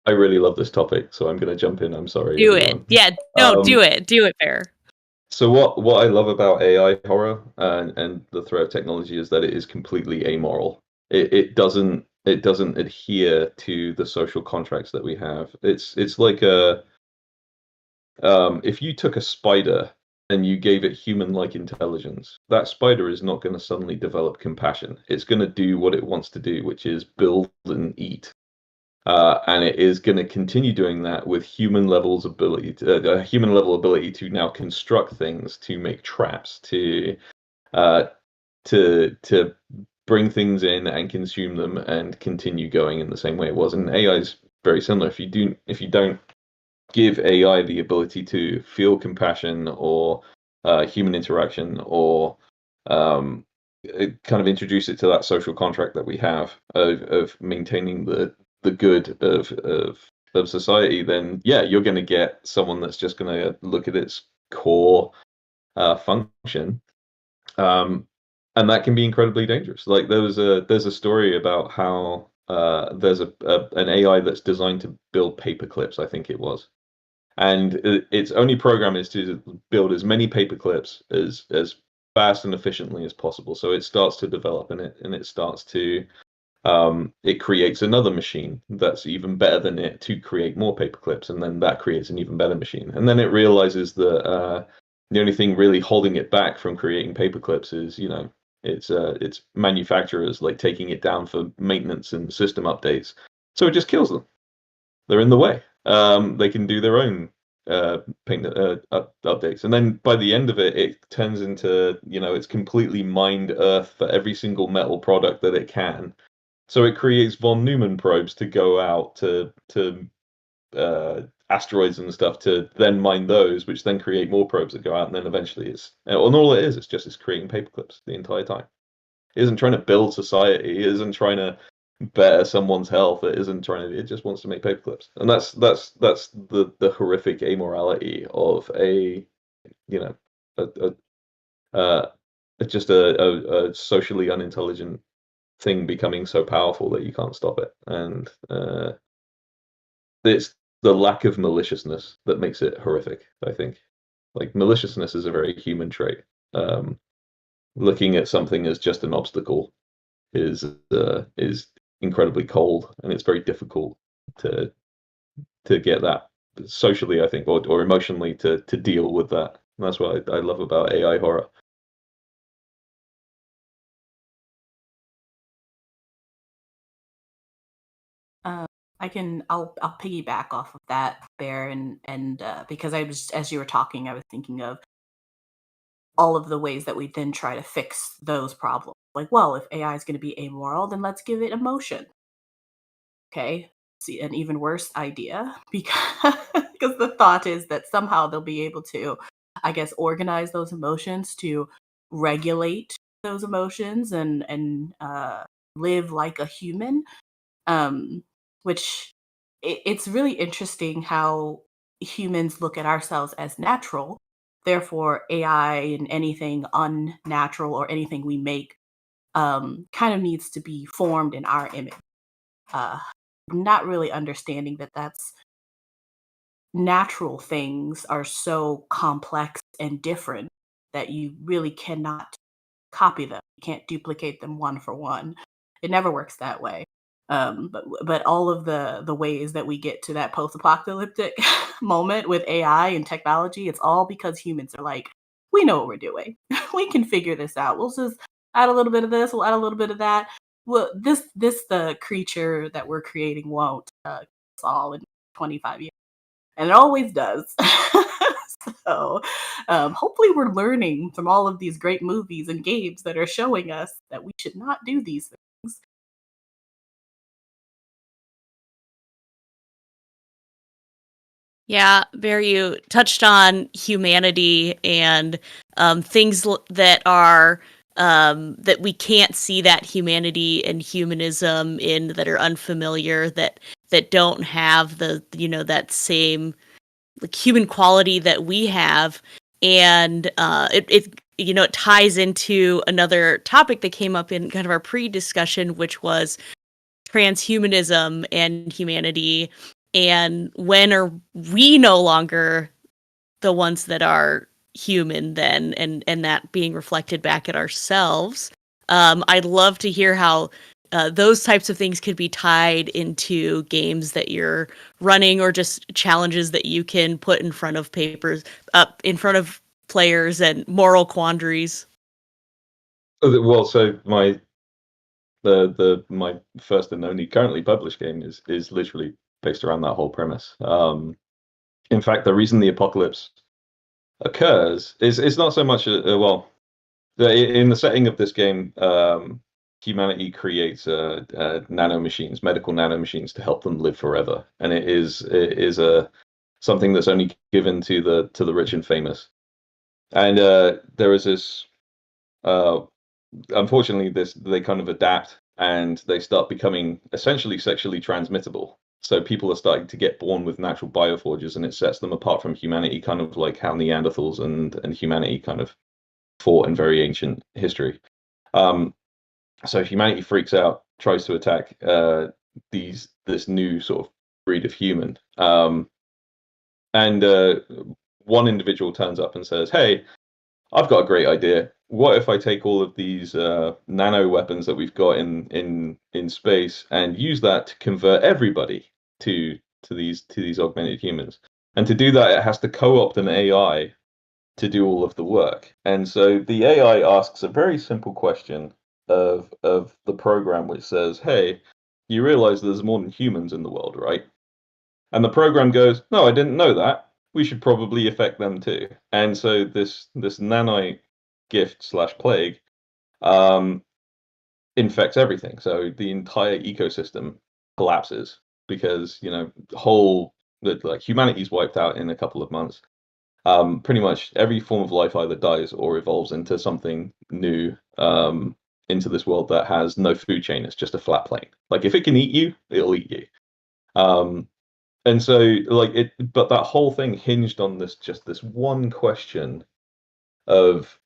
I really love this topic, so I'm going to jump in. I'm sorry. Do everyone. it. Yeah, no, do it. Do it, Bear. So what I love about AI horror and the threat of technology is that it is completely amoral. It doesn't adhere to the social contracts that we have. It's like if you took a spider and you gave it human-like intelligence, that spider is not going to suddenly develop compassion. It's going to do what it wants to do, which is build and eat. And it is going to continue doing that with human level ability to now construct things, to make traps, to bring things in and consume them, and continue going in the same way it was. And AI is very similar. If you don't give AI the ability to feel compassion or human interaction, or kind of introduce it to that social contract that we have of maintaining the good of society, then yeah, you're going to get someone that's just going to look at its core function, and that can be incredibly dangerous. Like there's a story about how there's an AI that's designed to build paper clips, I think it was, and its only program is to build as many paper clips as fast and efficiently as possible. So it starts to develop, and it starts to it creates another machine that's even better than it to create more paper clips, and then that creates an even better machine. And then it realizes that the only thing really holding it back from creating paper clips is, you know, it's manufacturers like taking it down for maintenance and system updates. So it just kills them. They're in the way. They can do their own updates, and then by the end of it, it turns into, you know, it's completely mined Earth for every single metal product that it can. So it creates von Neumann probes to go out to asteroids and stuff to then mine those, which then create more probes that go out, and then eventually and all it is, it's just creating paperclips the entire time. It isn't trying to build society. It isn't trying to better someone's health. It isn't trying to. It just wants to make paperclips, and that's the horrific amorality of a just a socially unintelligent thing becoming so powerful that you can't stop it, and it's the lack of maliciousness that makes it horrific. I think, like, maliciousness is a very human trait. Looking at something as just an obstacle is incredibly cold, and it's very difficult to get that socially, I think, or emotionally to deal with that. And that's what I love about AI horror. I'll piggyback off of that, Bear, and because I was, as you were talking, I was thinking of all of the ways that we then try to fix those problems. Like, well, if AI is going to be amoral, then let's give it emotion. Okay, see, an even worse idea, because because the thought is that somehow they'll be able to, I guess, organize those emotions to regulate those emotions and live like a human. Which it's really interesting how humans look at ourselves as natural. Therefore, AI and anything unnatural or anything we make kind of needs to be formed in our image. Uh, not really understanding that that's natural things are so complex and different that you really cannot copy them. You can't duplicate them one for one. It never works that way. But all of the ways that we get to that post-apocalyptic moment with AI and technology, it's all because humans are like, we know what we're doing. We can figure this out. We'll just add a little bit of this. We'll add a little bit of that. Well, this the creature that we're creating won't kill us all in 25 years, and it always does. So hopefully we're learning from all of these great movies and games that are showing us that we should not do these things. Yeah, Barry, you touched on humanity and things that are that we can't see that humanity and humanism in, that are unfamiliar, that don't have the that same like human quality that we have, and it ties into another topic that came up in kind of our pre-discussion, which was transhumanism and humanity, and when are we no longer the ones that are human then, and that being reflected back at ourselves. I'd love to hear how those types of things could be tied into games that you're running, or just challenges that you can put in front of in front of players, and moral quandaries. Well, so my first and only currently published game is literally based around that whole premise. In fact, the reason the apocalypse occurs is not so much in the setting of this game, humanity creates nanomachines, medical nanomachines, to help them live forever, and it is something that's only given to the rich and famous. And there is this. Unfortunately, they kind of adapt, and they start becoming essentially sexually transmittable. So people are starting to get born with natural bioforges, and it sets them apart from humanity, kind of like how Neanderthals and humanity kind of fought in very ancient history. So humanity freaks out, tries to attack this new sort of breed of human, and one individual turns up and says, "Hey, I've got a great idea. What if I take all of these nano weapons that we've got in space and use that to convert everybody to these augmented humans? And to do that, it has to co-opt an AI to do all of the work." And so the AI asks a very simple question of the program, which says, "Hey, you realize there's more than humans in the world, right?" And the program goes, "No, I didn't know that. We should probably affect them too." And so this nanite gift / plague infects everything. So the entire ecosystem collapses because like humanity's wiped out in a couple of months. Pretty much every form of life either dies or evolves into something new, into this world that has no food chain. It's just a flat plane. Like if it can eat you, it'll eat you. And so but that whole thing hinged on this one question of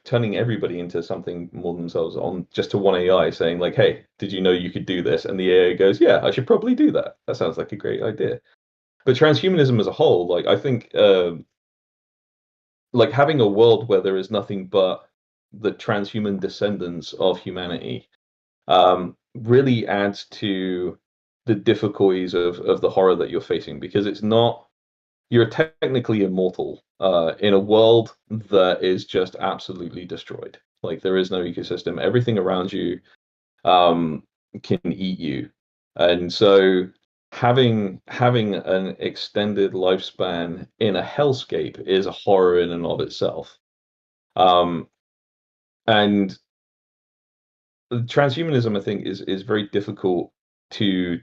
turning everybody into something more than themselves, on just to one AI saying like, hey, did you know you could do this? And the AI goes, yeah, I should probably do that. That sounds like a great idea. But transhumanism as a whole, like I think like having a world where there is nothing but the transhuman descendants of humanity really adds to the difficulties of the horror that you're facing, because you're technically immortal in a world that is just absolutely destroyed. Like there is no ecosystem. Everything around you can eat you. And so having an extended lifespan in a hellscape is a horror in and of itself. And transhumanism, I think, is very difficult to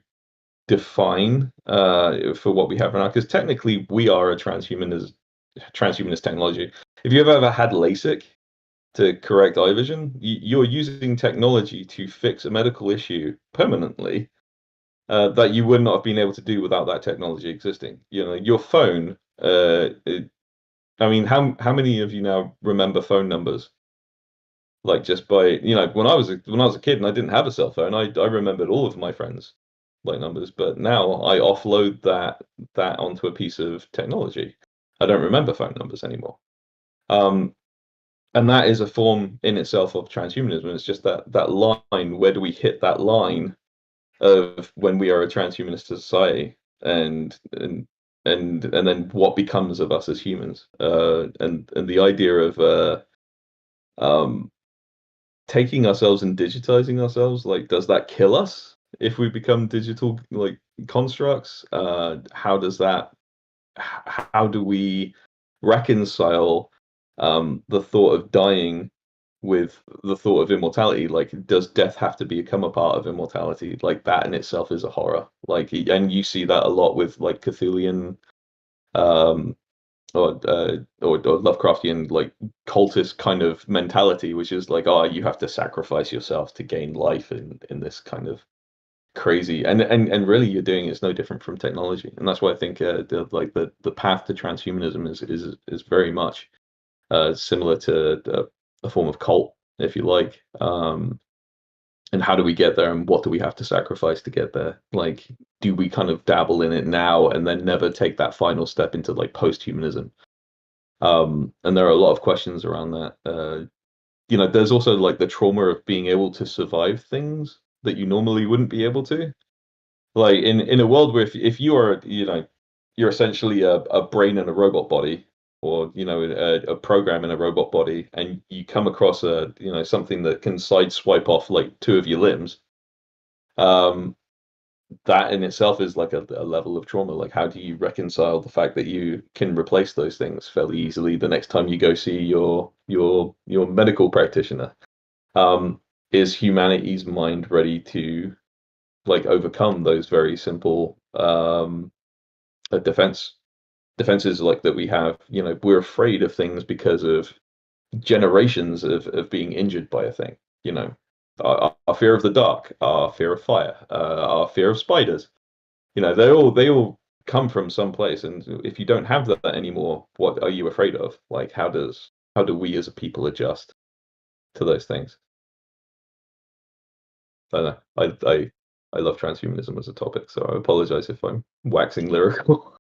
define for what we have now, because technically we are a transhumanist technology. If you've ever had LASIK to correct eye vision, you're using technology to fix a medical issue permanently that you would not have been able to do without that technology existing. Your phone. I mean, how many of you now remember phone numbers? Like just by when I was a kid and I didn't have a cell phone, I remembered all of my friends' like numbers, but now I offload that onto a piece of technology. I don't remember phone numbers anymore. And that is a form in itself of transhumanism. It's just that line. Where do we hit that line of when we are a transhumanist society, and then what becomes of us as humans? And the idea of taking ourselves and digitizing ourselves, like, does that kill us if we become digital like constructs? How do we reconcile the thought of dying with the thought of immortality? Like, does death have to become a part of immortality? Like, that in itself is a horror. Like, and you see that a lot with like Cthulhian or Lovecraftian like cultist kind of mentality, which is like, oh, you have to sacrifice yourself to gain life in this kind of crazy, and really you're doing it's no different from technology. And that's why I think the path to transhumanism is very much similar to a form of cult, if you like. And how do we get there, and what do we have to sacrifice to get there? Like, do we kind of dabble in it now and then never take that final step into like post-humanism? And there are a lot of questions around that. There's also like the trauma of being able to survive things that you normally wouldn't be able to. Like in a world where if you are, you're essentially a brain in a robot body, or a program in a robot body, and you come across something that can sideswipe off like two of your limbs, that in itself is like a level of trauma. Like, how do you reconcile the fact that you can replace those things fairly easily the next time you go see your medical practitioner? Is humanity's mind ready to like overcome those very simple defenses like that we have? We're afraid of things because of generations of being injured by a thing. Our fear of the dark, our fear of fire, our fear of spiders. They all come from some place, and if you don't have that anymore, what are you afraid of? Like, how do we as a people adjust to those things? I don't know. I love transhumanism as a topic, so I apologize if I'm waxing lyrical.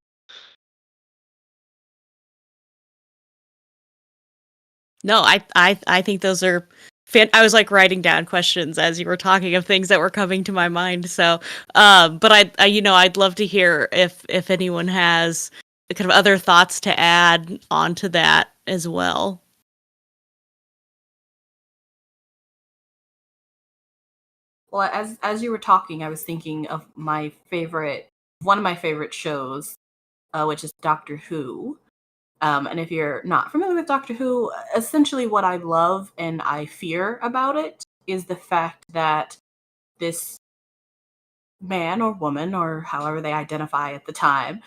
No, I think those are I was like writing down questions as you were talking of things that were coming to my mind. So, but I'd love to hear if anyone has kind of other thoughts to add onto that as well. Well, as you were talking, I was thinking of one of my favorite shows, which is Doctor Who. And if you're not familiar with Doctor Who, essentially what I love and I fear about it is the fact that this man or woman, or however they identify at the time,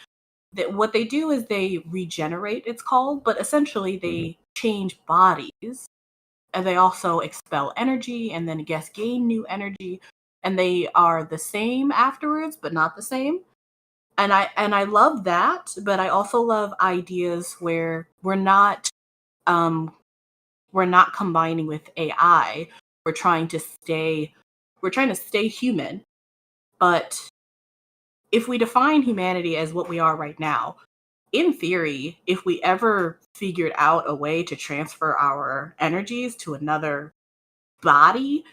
that what they do is they regenerate, it's called, but essentially they change bodies, and they also expel energy and then I guess gain new energy, and they are the same afterwards but not the same. And I love that, but I also love ideas where um we're not combining with AI. We're trying to stay we're trying to stay human, but if we define humanity as what we are right now, in theory, if we ever figured out a way to transfer our energies to another body,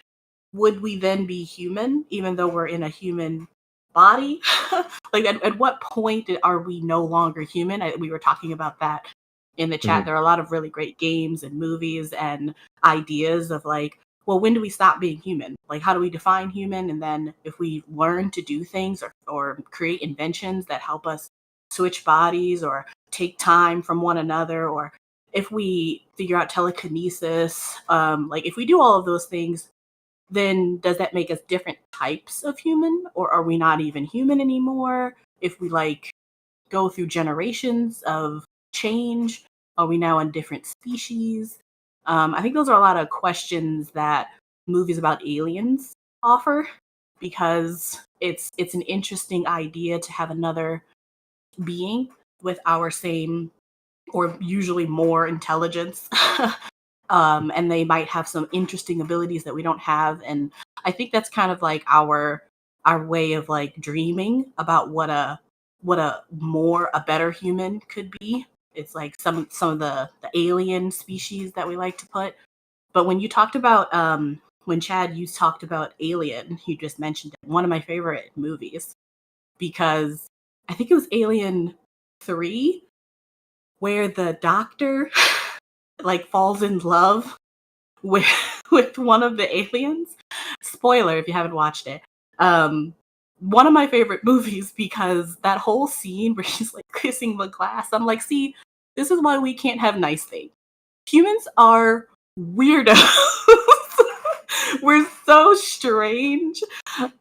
would we then be human, even though we're in a human body? Like, at what point are we no longer human? We were talking about that in the chat. Mhm. There are a lot of really great games and movies and ideas of like, well, when do we stop being human? Like, how do we define human? And then if we learn to do things or create inventions that help us switch bodies or take time from one another, or if we figure out telekinesis, like if we do all of those things, then does that make us different types of human, or are we not even human anymore? If we like go through generations of change, are we now in different species? I think those are a lot of questions that movies about aliens offer, because it's an interesting idea to have another being with our same or usually more intelligence. And they might have some interesting abilities that we don't have. And I think that's kind of like our way of like dreaming about what a better human could be. It's like some of the alien species that we like to put. But when you talked about when Chad you talked about Alien, you just mentioned it, one of my favorite movies, because I think it was Alien 3 where the doctor like falls in love with with one of the aliens. Spoiler if you haven't watched it. Um, One of my favorite movies, because that whole scene where she's like kissing the glass, I'm like, see, this is why we can't have nice things. Humans are weirdos. We're so strange.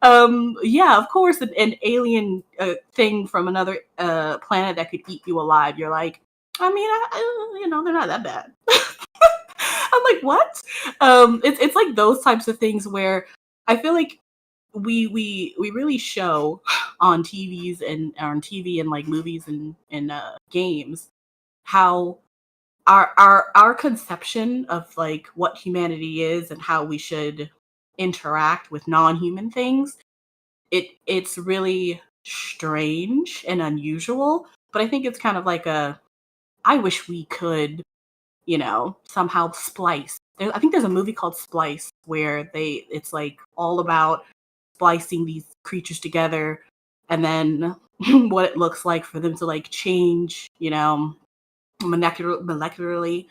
Yeah, of course, an alien thing from another planet that could eat you alive. You're like, I mean, they're not that bad. I'm like, what? It's like those types of things where I feel like we really show on TVs and on TV and like movies and games how our conception of like what humanity is and how we should interact with non-human things, it's really strange and unusual, but I think it's kind of like I wish we could, somehow splice. I think there's a movie called Splice where it's like all about splicing these creatures together, and then what it looks like for them to like change, molecularly,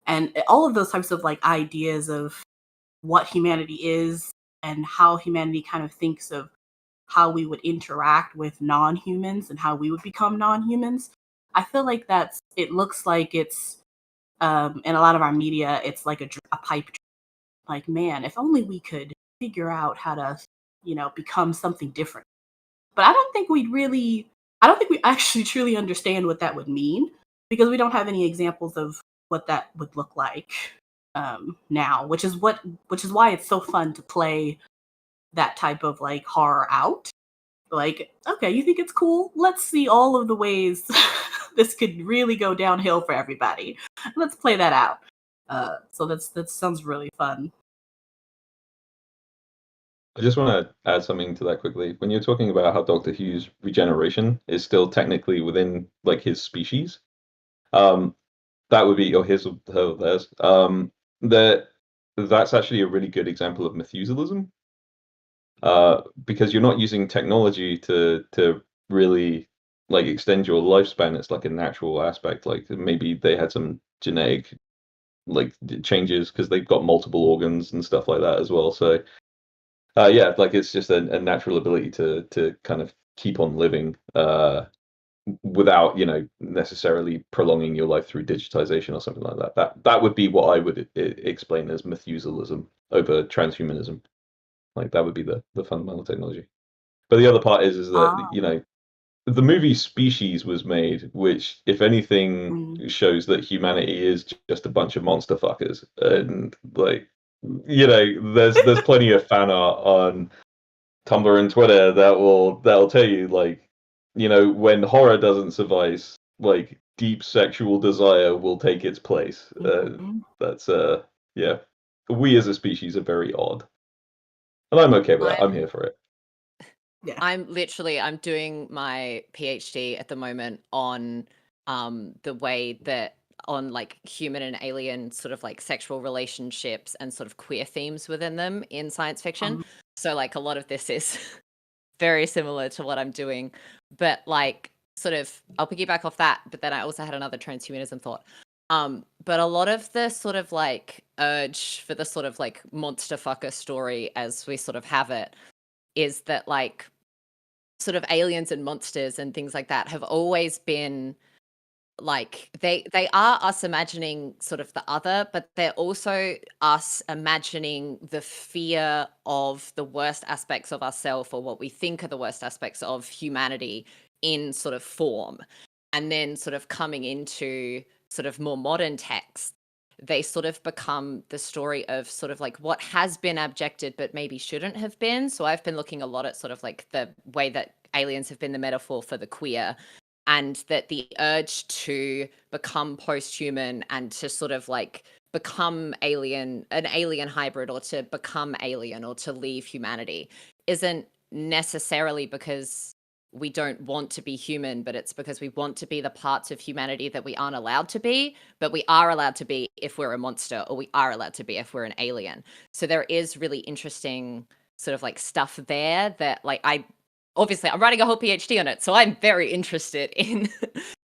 and all of those types of like ideas of what humanity is and how humanity kind of thinks of how we would interact with non-humans and how we would become non-humans. I feel like it looks like it's in a lot of our media, it's like a pipe dream. Like, man, if only we could figure out how to, become something different. But I don't think we actually truly understand what that would mean, because we don't have any examples of what that would look like now, which is why it's so fun to play that type of like horror out. Like, okay, you think it's cool? Let's see all of the ways this could really go downhill for everybody. Let's play that out. So that sounds really fun. I just want to add something to that quickly. When you're talking about how Doctor Who's regeneration is still technically within like his species, that would be, or his or her or theirs. That's actually a really good example of Methuselism, because you're not using technology to really like extend your lifespan. It's like a natural aspect. Like maybe they had some genetic like changes because they've got multiple organs and stuff like that as well. So yeah, like it's just a natural ability to kind of keep on living. without necessarily prolonging your life through digitization or something like that. That would be what I would explain as Methuselism over transhumanism. Like that would be the fundamental technology. But the other part is that the movie Species was made, which, if anything, shows that humanity is just a bunch of monster fuckers. And there's plenty of fan art on Tumblr and Twitter that'll tell you, when horror doesn't suffice, deep sexual desire will take its place. That's yeah. We as a species are very odd, and I'm okay with that. I'm here for it. Yeah. I'm doing my PhD at the moment on the way that on human and alien sort of sexual relationships and sort of queer themes within them in science fiction. So a lot of this is very similar to what I'm doing, but sort of I'll piggyback off that, but then I also had another transhumanism thought. But a lot of the sort of urge for the sort of monster fucker story as we sort of have it is that sort of aliens and monsters and things like that have always been they are us imagining sort of the other, but they're also us imagining the fear of the worst aspects of ourselves, or what we think are the worst aspects of humanity in sort of form. And then sort of coming into sort of more modern texts, they sort of become the story of sort of what has been abjected but maybe shouldn't have been. So I've been looking a lot at sort of the way that aliens have been the metaphor for the queer, and that the urge to become post-human and to sort of become an alien hybrid, or to become alien, or to leave humanity isn't necessarily because we don't want to be human, but it's because we want to be the parts of humanity that we aren't allowed to be, but we are allowed to be if we're a monster, or we are allowed to be if we're an alien. So there is really interesting sort of stuff there that obviously I'm writing a whole PhD on it, so I'm very interested in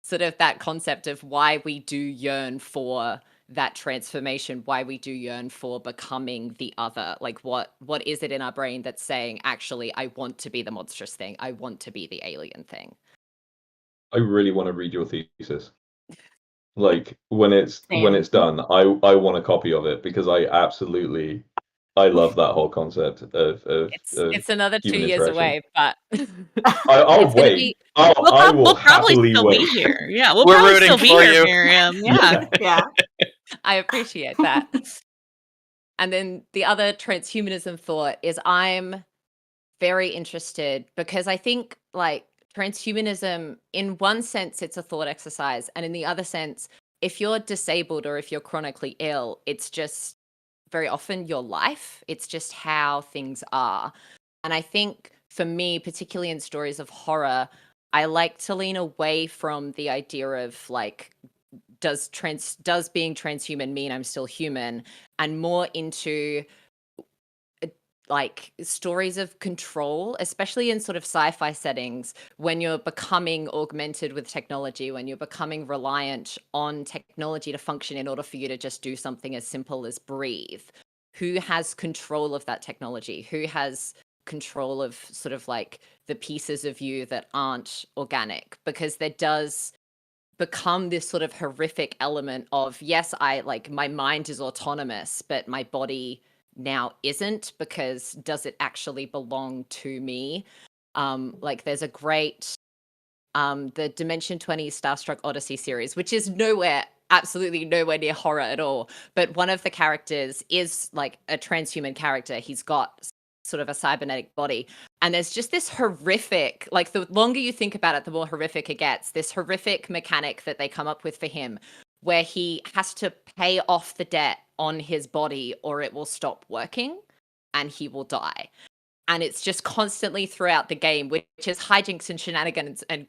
sort of that concept of why we do yearn for that transformation, why we do yearn for becoming the other. What is it in our brain that's saying, actually, I want to be the monstrous thing, I want to be the alien thing? I really want to read your thesis. When it's Same. done, I want a copy of it, because I love that whole concept of It's another 2 human years interaction. away, but I'll it's gonna wait. be. I will we'll probably happily still wait. be here. Yeah, we'll We're probably rooting still be for here, you. Miriam. Yeah. Yeah. I appreciate that. And then the other transhumanism thought is, I'm very interested because I think transhumanism, in one sense, it's a thought exercise. And in the other sense, if you're disabled or if you're chronically ill, it's just very often your life. It's just how things are. And I think for me, particularly in stories of horror, I like to lean away from the idea of does being transhuman mean I'm still human, and more into stories of control, especially in sort of sci-fi settings, when you're becoming augmented with technology, when you're becoming reliant on technology to function in order for you to just do something as simple as breathe. Who has control of that technology? Who has control of sort of the pieces of you that aren't organic? Because there does become this sort of horrific element of, yes, my mind is autonomous, but my body now isn't, because does it actually belong to me? There's a great the Dimension 20 Starstruck Odyssey series, which is absolutely nowhere near horror at all, but one of the characters is a transhuman character. He's got sort of a cybernetic body, and there's just this horrific, the longer you think about it, the more horrific it gets, this horrific mechanic that they come up with for him, where he has to pay off the debt on his body or it will stop working and he will die. And it's just constantly throughout the game, which is hijinks and shenanigans and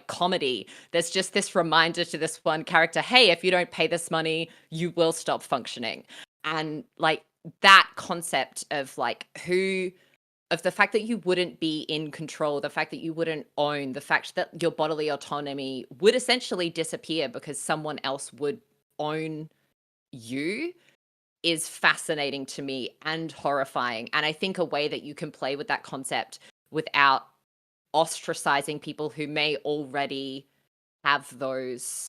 comedy. There's just this reminder to this one character, hey, if you don't pay this money, you will stop functioning. And that concept of the fact that you wouldn't be in control, the fact that you wouldn't own, the fact that your bodily autonomy would essentially disappear because someone else would own you, is fascinating to me and horrifying. And I think a way that you can play with that concept without ostracizing people who may already have those,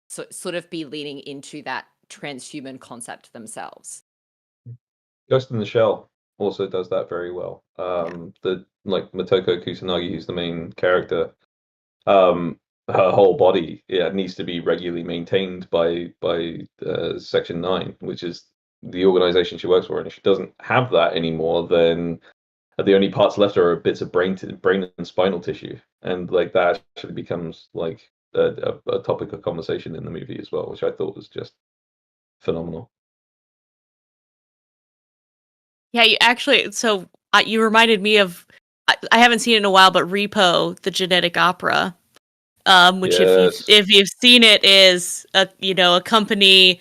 sort of be leaning into that transhuman concept themselves. Ghost in the Shell also does that very well. The like Motoko Kusanagi, who's the main character, her whole body needs to be regularly maintained by Section 9, which is the organization she works for. And if she doesn't have that anymore, then the only parts left are bits of brain and spinal tissue, and like that actually becomes like a topic of conversation in the movie as well, which I thought was just phenomenal. Yeah, you actually. So you reminded me of. I haven't seen it in a while, but Repo, the genetic opera, which Yes. if you've seen it, is a company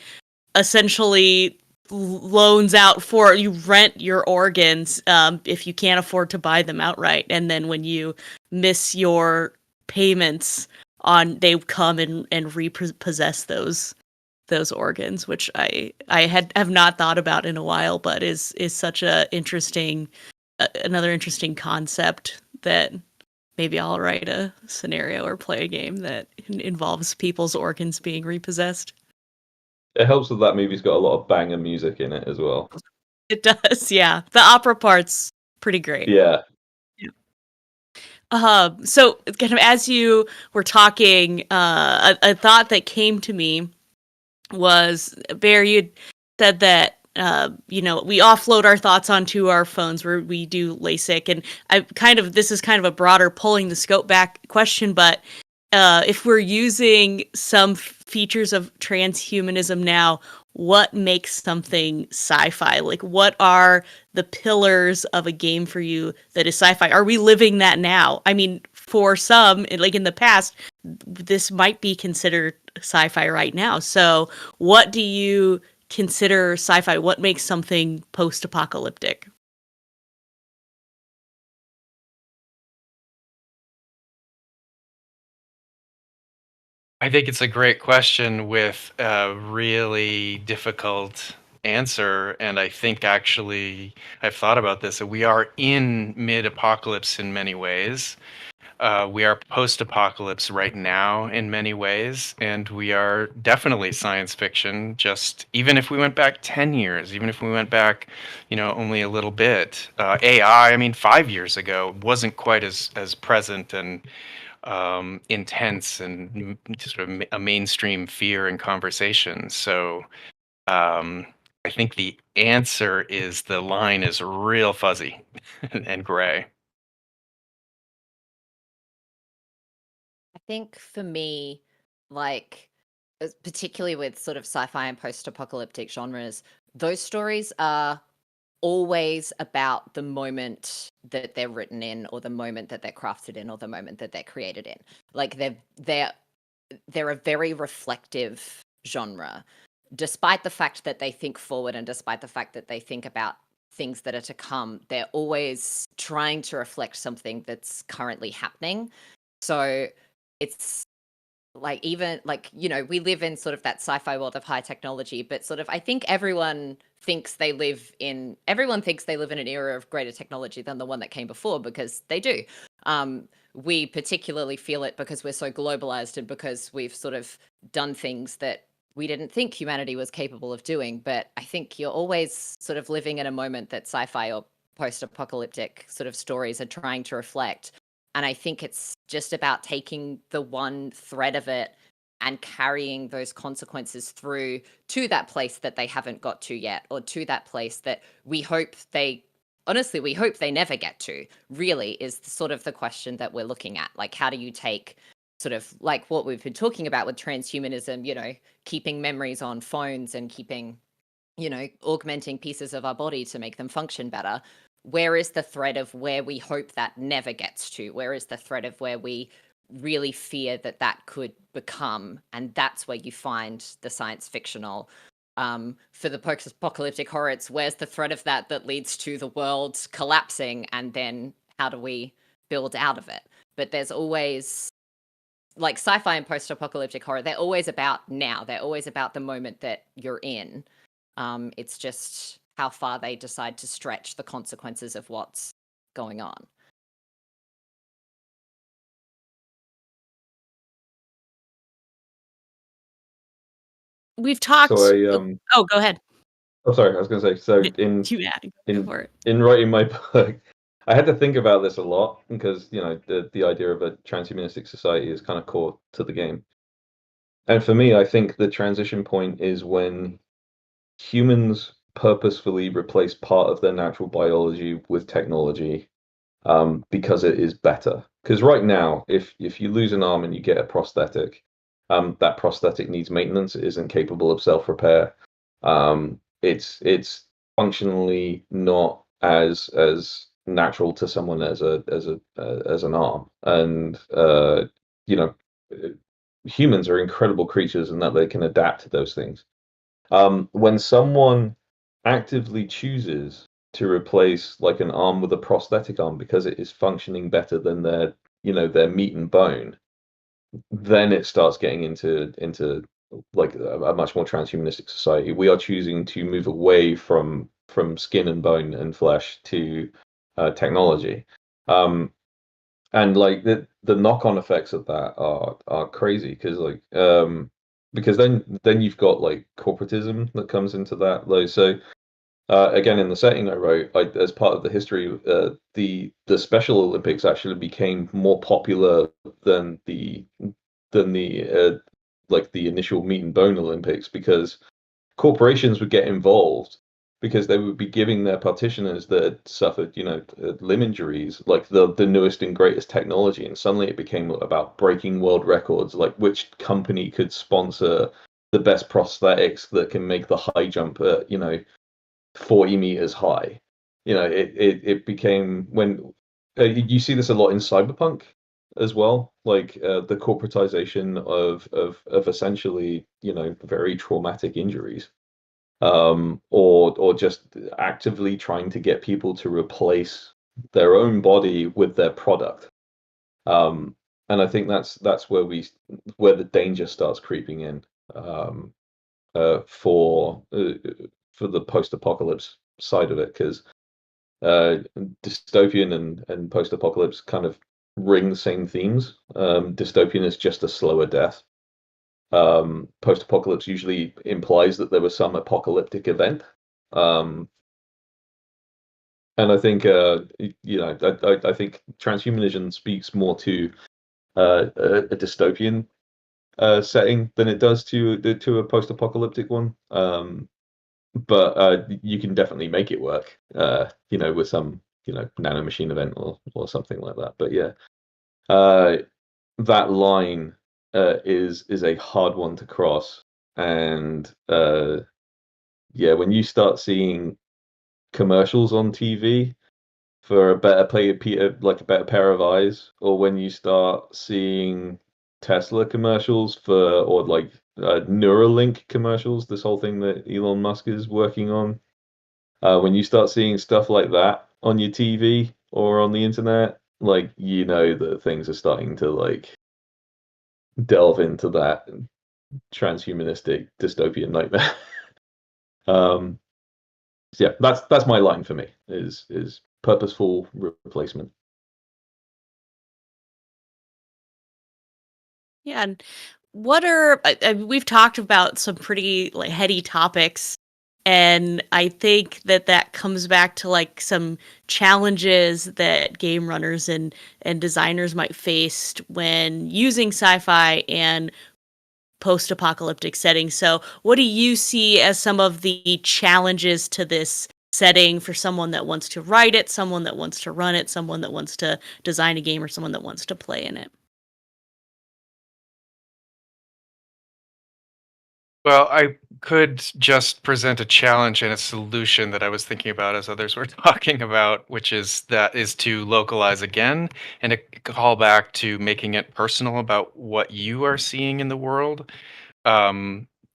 essentially loans out for you rent your organs if you can't afford to buy them outright, and then when you miss your payments they come and repossess those organs, which I have not thought about in a while, but is such a interesting another interesting concept that maybe I'll write a scenario or play a game that involves people's organs being repossessed. It helps that movie's got a lot of banger music in it as well. It does, yeah. The opera part's pretty great. Yeah. So kind of as you were talking, a thought that came to me was, Bear, you said that we offload our thoughts onto our phones where we do LASIK, and this is kind of a broader pulling the scope back question, but if we're using some features of transhumanism now, what makes something sci-fi? Like, what are the pillars of a game for you that is sci-fi? Are we living that now? I mean, for some, like in the past, this might be considered sci-fi right now. So what do you consider sci-fi? What makes something post-apocalyptic? I think it's a great question with a really difficult answer. And I think actually I've thought about this. We are in mid-apocalypse in many ways. We are post-apocalypse right now in many ways, and we are definitely science fiction. Just even if we went back 10 years, even if we went back, only a little bit, AI. I mean, 5 years ago wasn't quite as present and intense and sort of a mainstream fear and conversation. So I think the answer is the line is real fuzzy and gray. I think for me, like, particularly with sort of sci-fi and post-apocalyptic genres, those stories are always about the moment that they're written in, or the moment that they're crafted in, or the moment that they're created in. Like, they're a very reflective genre, despite the fact that they think forward and despite the fact that they think about things that are to come. They're always trying to reflect something that's currently happening. So it's like, even like, we live in sort of that sci-fi world of high technology, but sort of I think everyone thinks they live in an era of greater technology than the one that came before, because they do. We particularly feel it because we're so globalized and because we've sort of done things that we didn't think humanity was capable of doing. But I think you're always sort of living in a moment that sci-fi or post-apocalyptic sort of stories are trying to reflect. And I think it's just about taking the one thread of it and carrying those consequences through to that place that they haven't got to yet, or to that place that we hope they never get to, really, is sort of the question that we're looking at. Like, how do you take sort of like what we've been talking about with transhumanism, keeping memories on phones and keeping, augmenting pieces of our body to make them function better. Where is the thread of where we hope that never gets to? Where is the thread of where we really fear that could become? And that's where you find the science fictional. For the post-apocalyptic horror, it's where's the thread of that leads to the world collapsing, and then how do we build out of it? But there's always, like, sci-fi and post-apocalyptic horror, they're always about now. They're always about the moment that you're in. It's just how far they decide to stretch the consequences of what's going on. we've talked. So Oh, go ahead. oh, sorry, I was going to say. So You add, go for it. in writing my book, I had to think about this a lot because the idea of a transhumanistic society is kind of core to the game. And for me, I think the transition point is when humans purposefully replace part of their natural biology with technology, because it is better. Because right now, if you lose an arm and you get a prosthetic, that prosthetic needs maintenance. It isn't capable of self-repair. It's functionally not as natural to someone as an arm. And you know, humans are incredible creatures in that they can adapt to those things. When someone actively chooses to replace like an arm with a prosthetic arm because it is functioning better than their meat and bone, then it starts getting into like a much more transhumanistic society. We are choosing to move away from skin and bone and flesh to technology. And like the knock-on effects of that are crazy because then you've got like corporatism that comes into that. Like, so again, in the setting I wrote, as part of the history, the Special Olympics actually became more popular than the like the initial meat and bone Olympics because corporations would get involved because they would be giving their practitioners that had suffered, limb injuries, like the newest and greatest technology, and suddenly it became about breaking world records, like which company could sponsor the best prosthetics that can make the high jump at 40 meters high. It became when you see this a lot in cyberpunk as well, like the corporatization of essentially very traumatic injuries, or just actively trying to get people to replace their own body with their product. And I think that's where the danger starts creeping in, for the post-apocalypse side of it, because dystopian and post-apocalypse kind of ring the same themes. Dystopian is just a slower death. Post-apocalypse usually implies that there was some apocalyptic event. And I think I think transhumanism speaks more to a dystopian setting than it does to a post-apocalyptic one. But you can definitely make it work, with some nanomachine event or something like that. But yeah, that line is a hard one to cross, and yeah, when you start seeing commercials on TV for a better like a better pair of eyes, or when you start seeing Tesla commercials or like Neuralink commercials, this whole thing that Elon Musk is working on. When you start seeing stuff like that on your TV or on the internet, like that things are starting to like delve into that transhumanistic dystopian nightmare. um, so yeah, that's my line for me is purposeful replacement. Yeah, and we've talked about some pretty like heady topics, and I think that comes back to like some challenges that game runners and designers might face when using sci-fi and post-apocalyptic settings. So, what do you see as some of the challenges to this setting for someone that wants to write it, someone that wants to run it, someone that wants to design a game, or someone that wants to play in it? Well, I could just present a challenge and a solution that I was thinking about as others were talking about, which is to localize again and a call back to making it personal about what you are seeing in the world.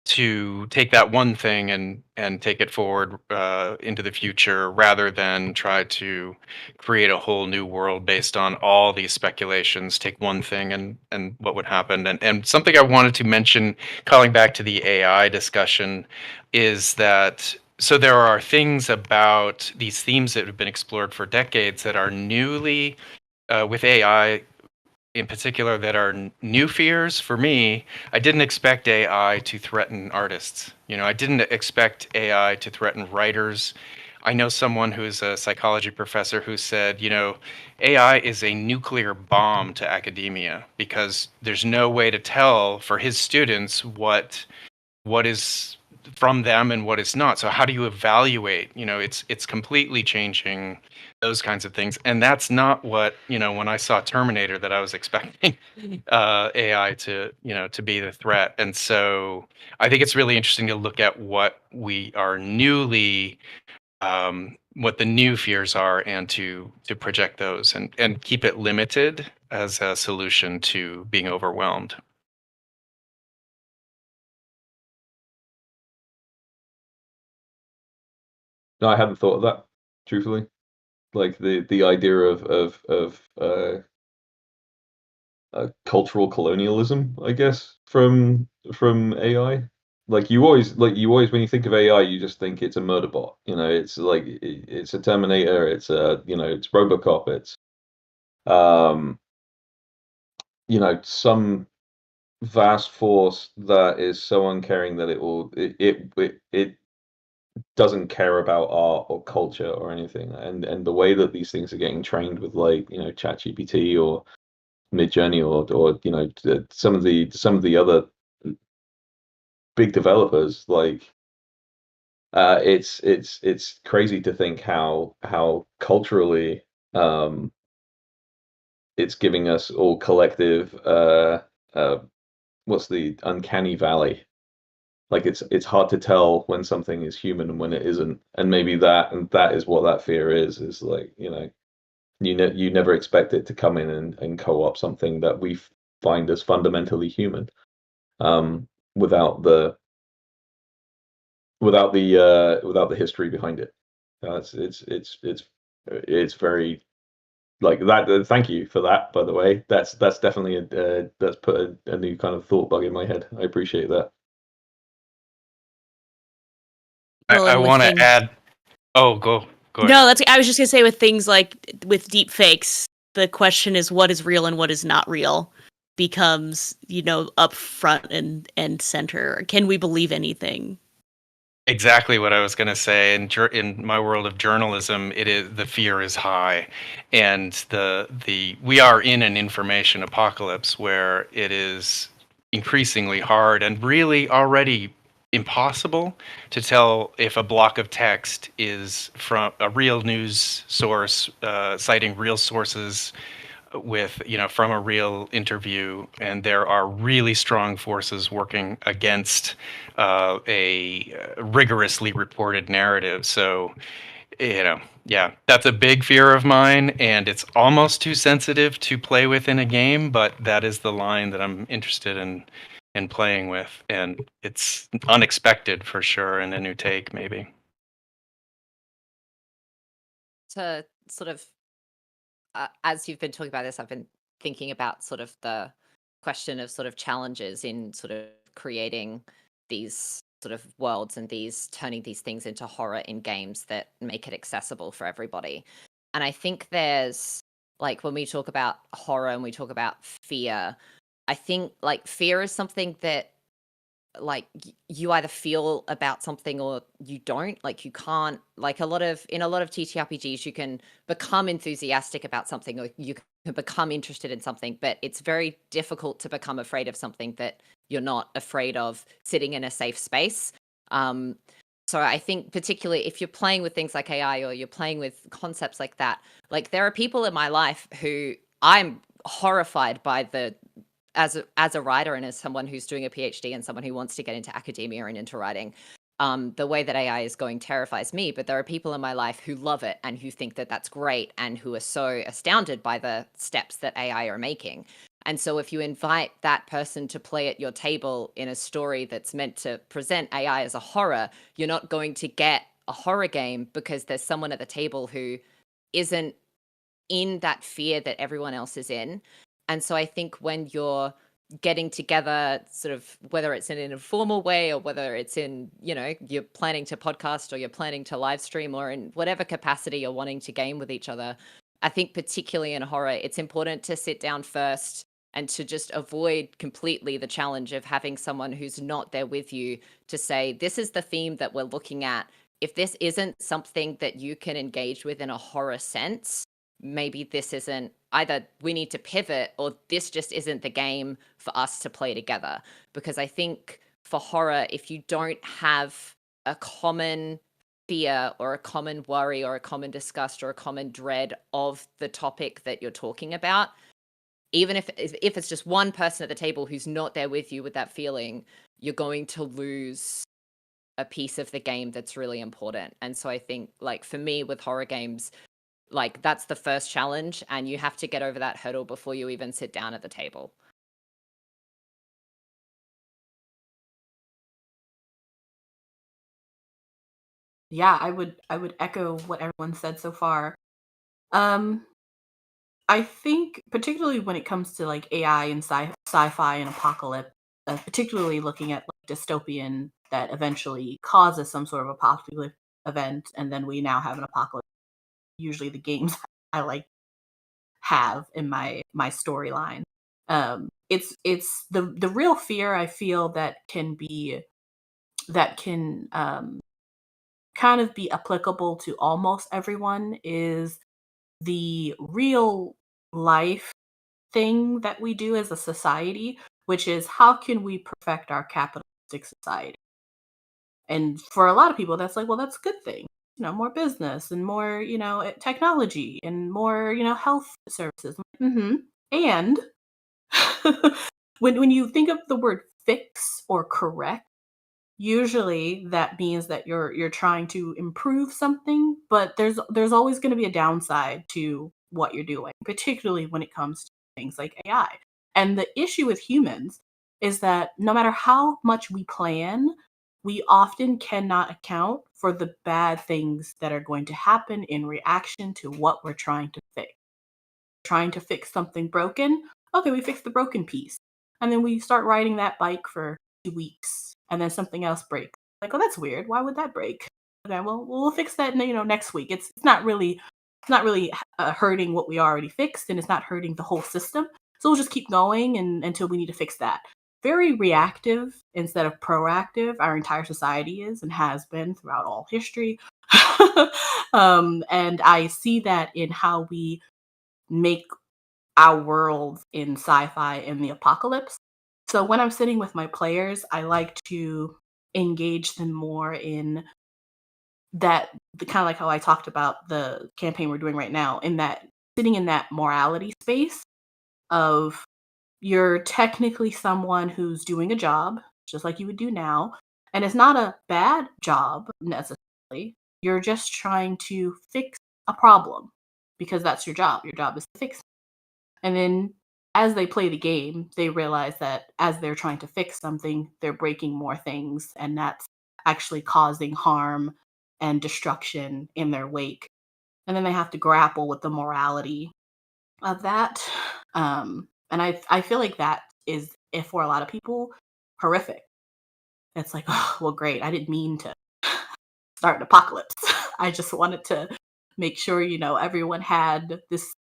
To take that one thing and take it forward into the future, rather than try to create a whole new world based on all these speculations. Take one thing and what would happen. And something I wanted to mention, calling back to the AI discussion, is that so there are things about these themes that have been explored for decades that are newly with AI in particular that are new fears for me. I didn't expect AI to threaten artists. I didn't expect AI to threaten writers. I know someone who's a psychology professor who said, AI is a nuclear bomb to academia because there's no way to tell for his students what is from them and what is not. So how do you evaluate? It's completely changing those kinds of things. And that's not what, when I saw Terminator, that I was expecting AI to be the threat. And so I think it's really interesting to look at what we are newly what the new fears are, and to project those and keep it limited as a solution to being overwhelmed. No, I hadn't thought of that, truthfully. Like the idea of cultural colonialism, I guess, from AI. You always when you think of AI, you just think it's a murder bot. It's like it's a Terminator, it's it's RoboCop, it's um, some vast force that is so uncaring that it doesn't care about art or culture or anything. And the way that these things are getting trained with ChatGPT or Midjourney or some of the other big developers, it's crazy to think how culturally it's giving us all collective what's the uncanny valley. It's hard to tell when something is human and when it isn't, and maybe that is what that fear is you never expect it to come in and co-opt something that we find as fundamentally human, without the without the history behind it. It's very like that. Thank you for that, by the way. That's definitely that's put a new kind of thought bug in my head. I appreciate that. Well, I and with want to things- add. Oh, go ahead. No, I was just gonna say with things like with deep fakes, the question is what is real and what is not real becomes, up front and center. Can we believe anything? Exactly what I was going to say. In my world of journalism, the fear is high, and we are in an information apocalypse where it is increasingly hard and really already impossible to tell if a block of text is from a real news source, citing real sources with from a real interview, and there are really strong forces working against a rigorously reported narrative. So yeah, that's a big fear of mine, and it's almost too sensitive to play with in a game, but that is the line that I'm interested in playing with, and it's unexpected for sure, and a new take maybe. To sort of, as you've been talking about this, I've been thinking about sort of the question of sort of challenges in sort of creating these sort of worlds and turning these things into horror in games that make it accessible for everybody. And I think there's, like, when we talk about horror and we talk about fear, I think like fear is something that like you either feel about something or you don't. Like you can't, like in a lot of TTRPGs you can become enthusiastic about something, or you can become interested in something, but it's very difficult to become afraid of something that you're not afraid of sitting in a safe space. So I think particularly if you're playing with things like AI or you're playing with concepts like that, like there are people in my life who I'm horrified by as a writer and as someone who's doing a PhD and someone who wants to get into academia and into writing, the way that AI is going terrifies me. But there are people in my life who love it and who think that that's great and who are so astounded by the steps that AI are making. And so if you invite that person to play at your table in a story that's meant to present AI as a horror, you're not going to get a horror game because there's someone at the table who isn't in that fear that everyone else is in. And so I think when you're getting together, sort of whether it's in an informal way or whether it's in, you're planning to podcast or you're planning to live stream or in whatever capacity you're wanting to game with each other, I think particularly in horror, it's important to sit down first and to just avoid completely the challenge of having someone who's not there with you to say, this is the theme that we're looking at. If this isn't something that you can engage with in a horror sense, maybe this isn't, either we need to pivot or this just isn't the game for us to play together. Because I think for horror, if you don't have a common fear or a common worry or a common disgust or a common dread of the topic that you're talking about, even if it's just one person at the table who's not there with you with that feeling, you're going to lose a piece of the game that's really important. And so I think, like, for me with horror games, like, that's the first challenge, and you have to get over that hurdle before you even sit down at the table. Yeah, I would echo what everyone said so far. I think particularly when it comes to like AI and sci-fi and apocalypse, particularly looking at like dystopian that eventually causes some sort of apocalyptic event, and then we now have an apocalypse. Usually, the games I like have in my storyline. It's the real fear I feel that can kind of be applicable to almost everyone is the real life thing that we do as a society, which is how can we perfect our capitalistic society? And for a lot of people, that's like, well, that's a good thing. More business and more, technology and more, health services. And when you think of the word fix or correct, usually that means that you're trying to improve something, but there's always going to be a downside to what you're doing, particularly when it comes to things like AI. And the issue with humans is that no matter how much we plan, we often cannot account for the bad things that are going to happen in reaction to what we're trying to fix. Trying to fix something broken. Okay, we fix the broken piece. And then we start riding that bike for 2 weeks and then something else breaks. Like, oh, that's weird. Why would that break? Okay, well, we'll fix that, next week. It's not really hurting what we already fixed, and it's not hurting the whole system. So we'll just keep going until we need to fix that. Very reactive instead of proactive. Our entire society is and has been throughout all history. And I see that in how we make our world in sci-fi and the apocalypse. So when I'm sitting with my players, I like to engage them more in that, the kind of like how I talked about the campaign we're doing right now, in that sitting in that morality space of you're technically someone who's doing a job just like you would do now, and it's not a bad job necessarily. You're just trying to fix a problem because that's your job. Your job is to fix it. And then as they play the game, they realize that as they're trying to fix something, they're breaking more things, and that's actually causing harm and destruction in their wake. And then they have to grapple with the morality of that. And I feel like that is, if for a lot of people, horrific. It's like, oh, well, great. I didn't mean to start an apocalypse. I just wanted to make sure, everyone had this,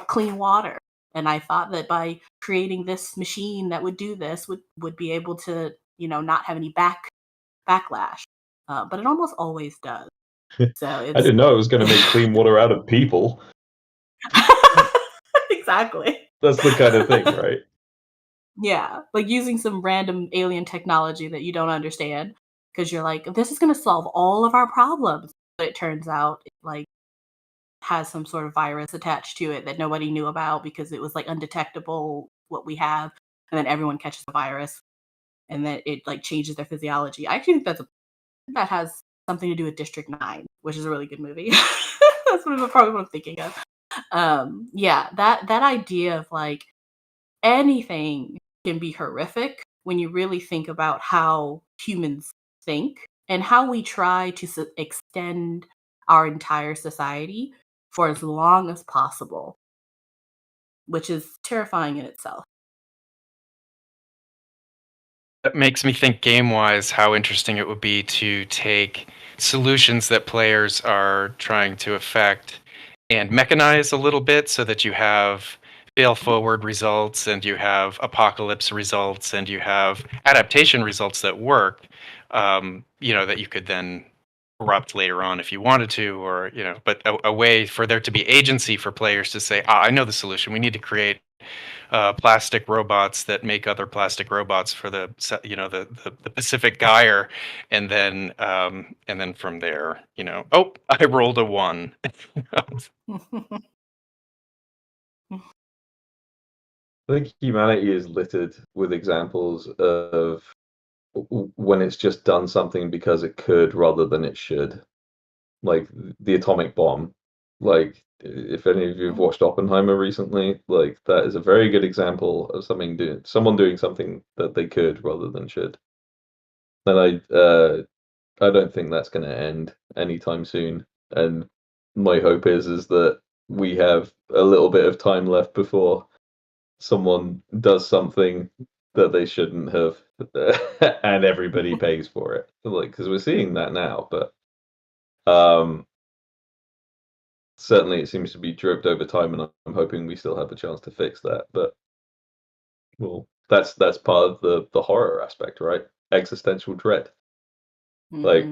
clean water. And I thought that by creating this machine that would do this would be able to, not have any backlash. But it almost always does. So I it's didn't know it was going to make clean water out of people. exactly. That's the kind of thing, right? Yeah, like using some random alien technology that you don't understand because you're like, this is going to solve all of our problems. But it turns out it like has some sort of virus attached to it that nobody knew about because it was like undetectable what we have, and then everyone catches the virus, and then it like changes their physiology. I actually think that has something to do with District 9, which is a really good movie. That's probably what I'm thinking of. Yeah, that idea of like anything can be horrific when you really think about how humans think and how we try to extend our entire society for as long as possible, which is terrifying in itself. That makes me think game-wise how interesting it would be to take solutions that players are trying to affect and mechanize a little bit so that you have fail forward results and you have apocalypse results and you have adaptation results that work, that you could then corrupt later on if you wanted to, or but a way for there to be agency for players to say, I know the solution. We need to create plastic robots that make other plastic robots for the Pacific Gyre, and then from there, oh, I rolled a 1. I think humanity is littered with examples of when it's just done something because it could rather than it should. Like the atomic bomb. Like, if any of you have watched Oppenheimer recently, like that is a very good example of someone doing something that they could rather than should. And I don't think that's going to end anytime soon. And my hope is that we have a little bit of time left before someone does something that they shouldn't have, and everybody pays for it. Like, because we're seeing that now, but certainly it seems to be dripped over time, and I'm hoping we still have a chance to fix that. But well, that's part of the horror aspect, right? Existential dread. Like,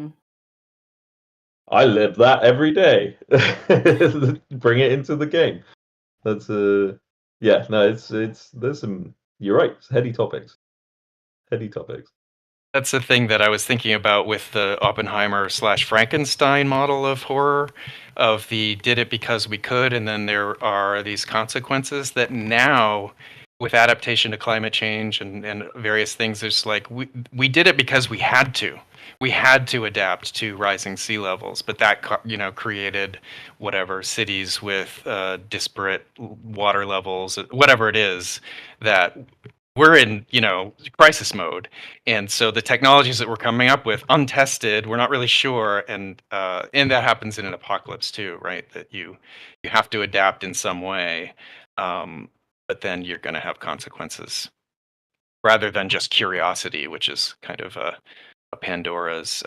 I live that every day. Bring it into the game. That's yeah, no, it's there's some, you're right, it's heady topics. That's the thing that I was thinking about with the Oppenheimer/Frankenstein model of horror, of the did it because we could, and then there are these consequences that now, with adaptation to climate change and various things, there's like we did it because we had to. We had to adapt to rising sea levels, but that created whatever cities with disparate water levels, whatever it is that we're in crisis mode, and so the technologies that we're coming up with untested, we're not really sure, and that happens in an apocalypse too, right? That you have to adapt in some way, but then you're going to have consequences rather than just curiosity, which is kind of a Pandora's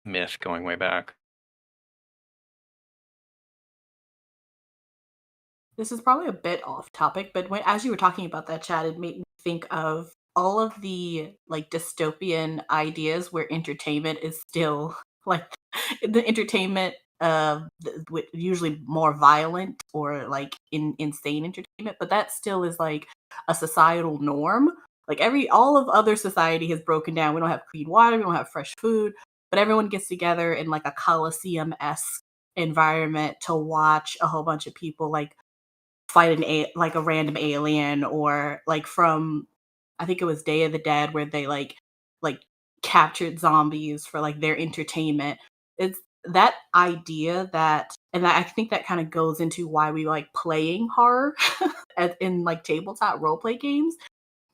myth going way back. This is probably a bit off topic, but as you were talking about that, Chad, it made me think of all of the like dystopian ideas where entertainment is still like the entertainment with usually more violent or like insane entertainment, but that still is like a societal norm. Like all of other society has broken down. We don't have clean water, we don't have fresh food, but everyone gets together in like a Coliseum-esque environment to watch a whole bunch of people like fight like a random alien, or like from, I think it was Day of the Dead, where they like captured zombies for like their entertainment. It's that idea and I think that kind of goes into why we like playing horror in like tabletop role play games,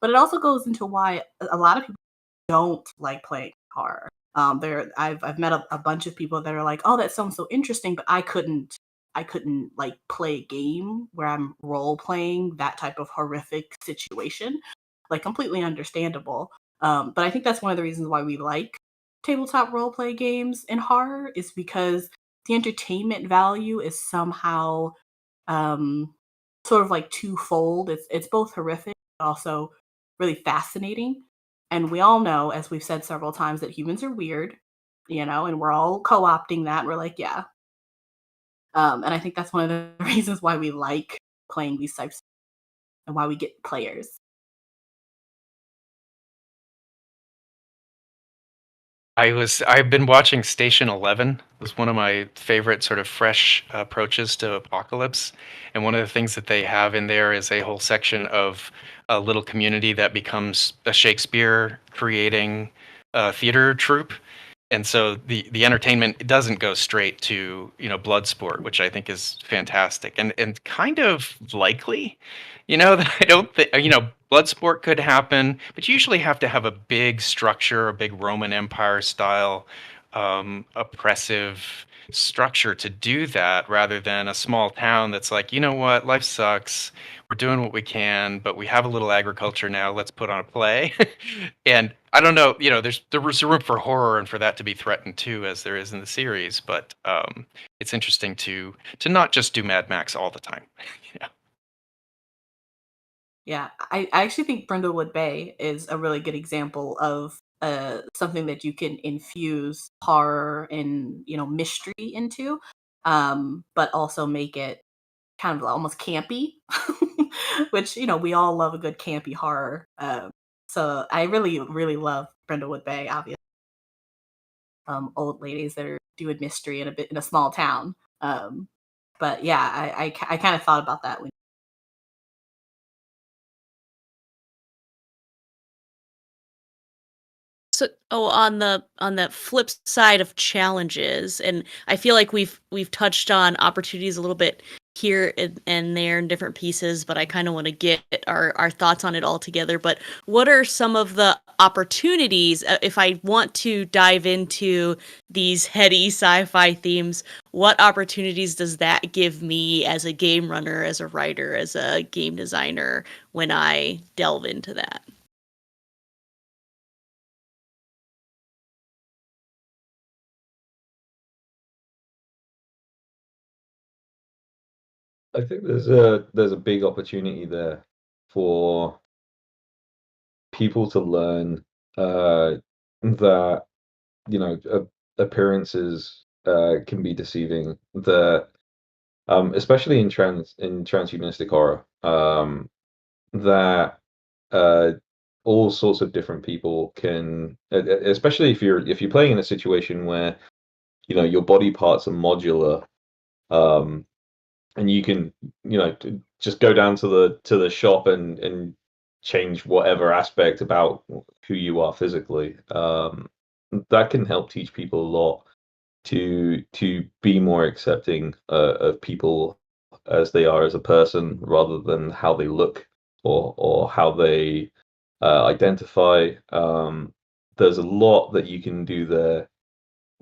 but it also goes into why a lot of people don't like playing horror. I've met a bunch of people that are like, oh, that sounds so interesting, but I couldn't like play a game where I'm role playing that type of horrific situation. Like, completely understandable. But I think that's one of the reasons why we like tabletop role play games in horror, is because the entertainment value is somehow sort of like twofold. It's both horrific but also really fascinating. And we all know, as we've said several times, that humans are weird, and we're all co-opting that. We're like, yeah. And I think that's one of the reasons why we like playing these types and why we get players. I've been watching Station 11. It was one of my favorite sort of fresh approaches to apocalypse. And one of the things that they have in there is a whole section of a little community that becomes a Shakespeare creating theater troupe. And so the entertainment doesn't go straight to blood sport, which I think is fantastic and kind of likely. That I don't think blood sport could happen, but you usually have to have a big structure, a big Roman Empire style oppressive structure to do that rather than a small town that's like, you know what, life sucks. We're doing what we can, but we have a little agriculture now. Let's put on a play. And I don't know, there was room for horror and for that to be threatened too, as there is in the series. But it's interesting to not just do Mad Max all the time. Yeah. Yeah, I actually think Brindlewood Bay is a really good example of something that you can infuse horror and mystery into, but also make it kind of almost campy, which we all love a good campy horror. So I really really love Brindlewood Bay. Obviously, old ladies that are doing mystery in a small town. But yeah, I kind of thought about that when. So, on the flip side of challenges, and I feel like we've touched on opportunities a little bit here and there in different pieces, but I kind of want to get our thoughts on it all together. But what are some of the opportunities if I want to dive into these heady sci-fi themes? What opportunities does that give me as a game runner, as a writer, as a game designer when I delve into that? I think there's a big opportunity there for people to learn that appearances can be deceiving. That especially in transhumanistic horror, that uh, all sorts of different people can, especially if you're playing in a situation where your body parts are modular. And you can just go down to the shop and change whatever aspect about who you are physically. That can help teach people a lot to be more accepting of people as they are as a person rather than how they look or how they identify. There's a lot that you can do there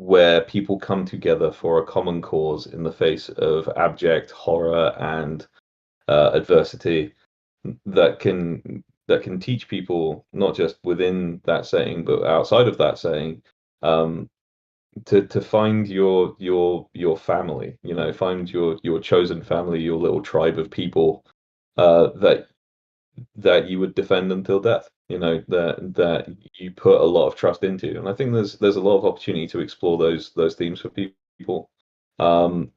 where people come together for a common cause in the face of abject horror and adversity that can teach people not just within that setting but outside of that setting, um, to find your family, find your chosen family, your little tribe of people that you would defend until death, that you put a lot of trust into. And I think there's a lot of opportunity to explore those themes for people. Um,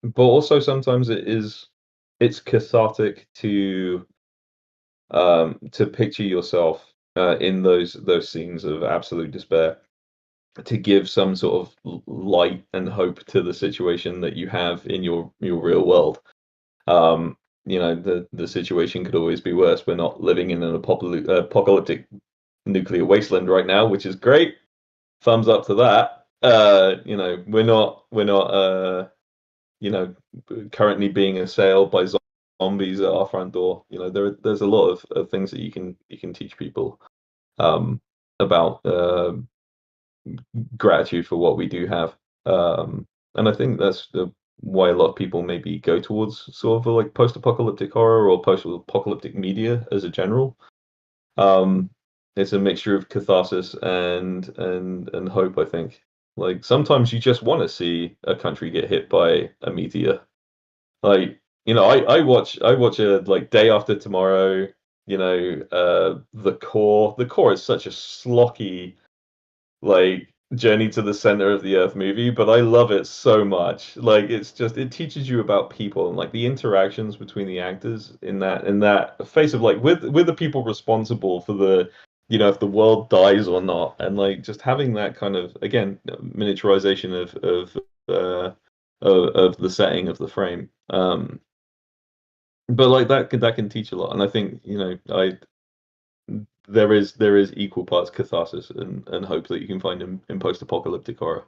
but also sometimes it's cathartic to picture yourself in those scenes of absolute despair, to give some sort of light and hope to the situation that you have in your real world. Um, the situation could always be worse. We're not living in an apocalyptic nuclear wasteland right now, which is great. Thumbs up to that. We're not currently being assailed by zombies at our front door. There's a lot of things that you can teach people about gratitude for what we do have. And I think that's why a lot of people maybe go towards sort of like post-apocalyptic horror or post-apocalyptic media as a general. Um, it's a mixture of catharsis and hope, I think. Like sometimes you just want to see a country get hit by a meteor. Like, I watch a like Day After Tomorrow, The Core. The Core is such a slocky like Journey to the Center of the Earth movie, but I love it so much. Like it teaches you about people and like the interactions between the actors in that face of like with the people responsible for the if the world dies or not, and like just having that kind of again miniaturization of the setting of the frame. But like that can teach a lot, and I think I there is equal parts catharsis and hope that you can find in post-apocalyptic horror,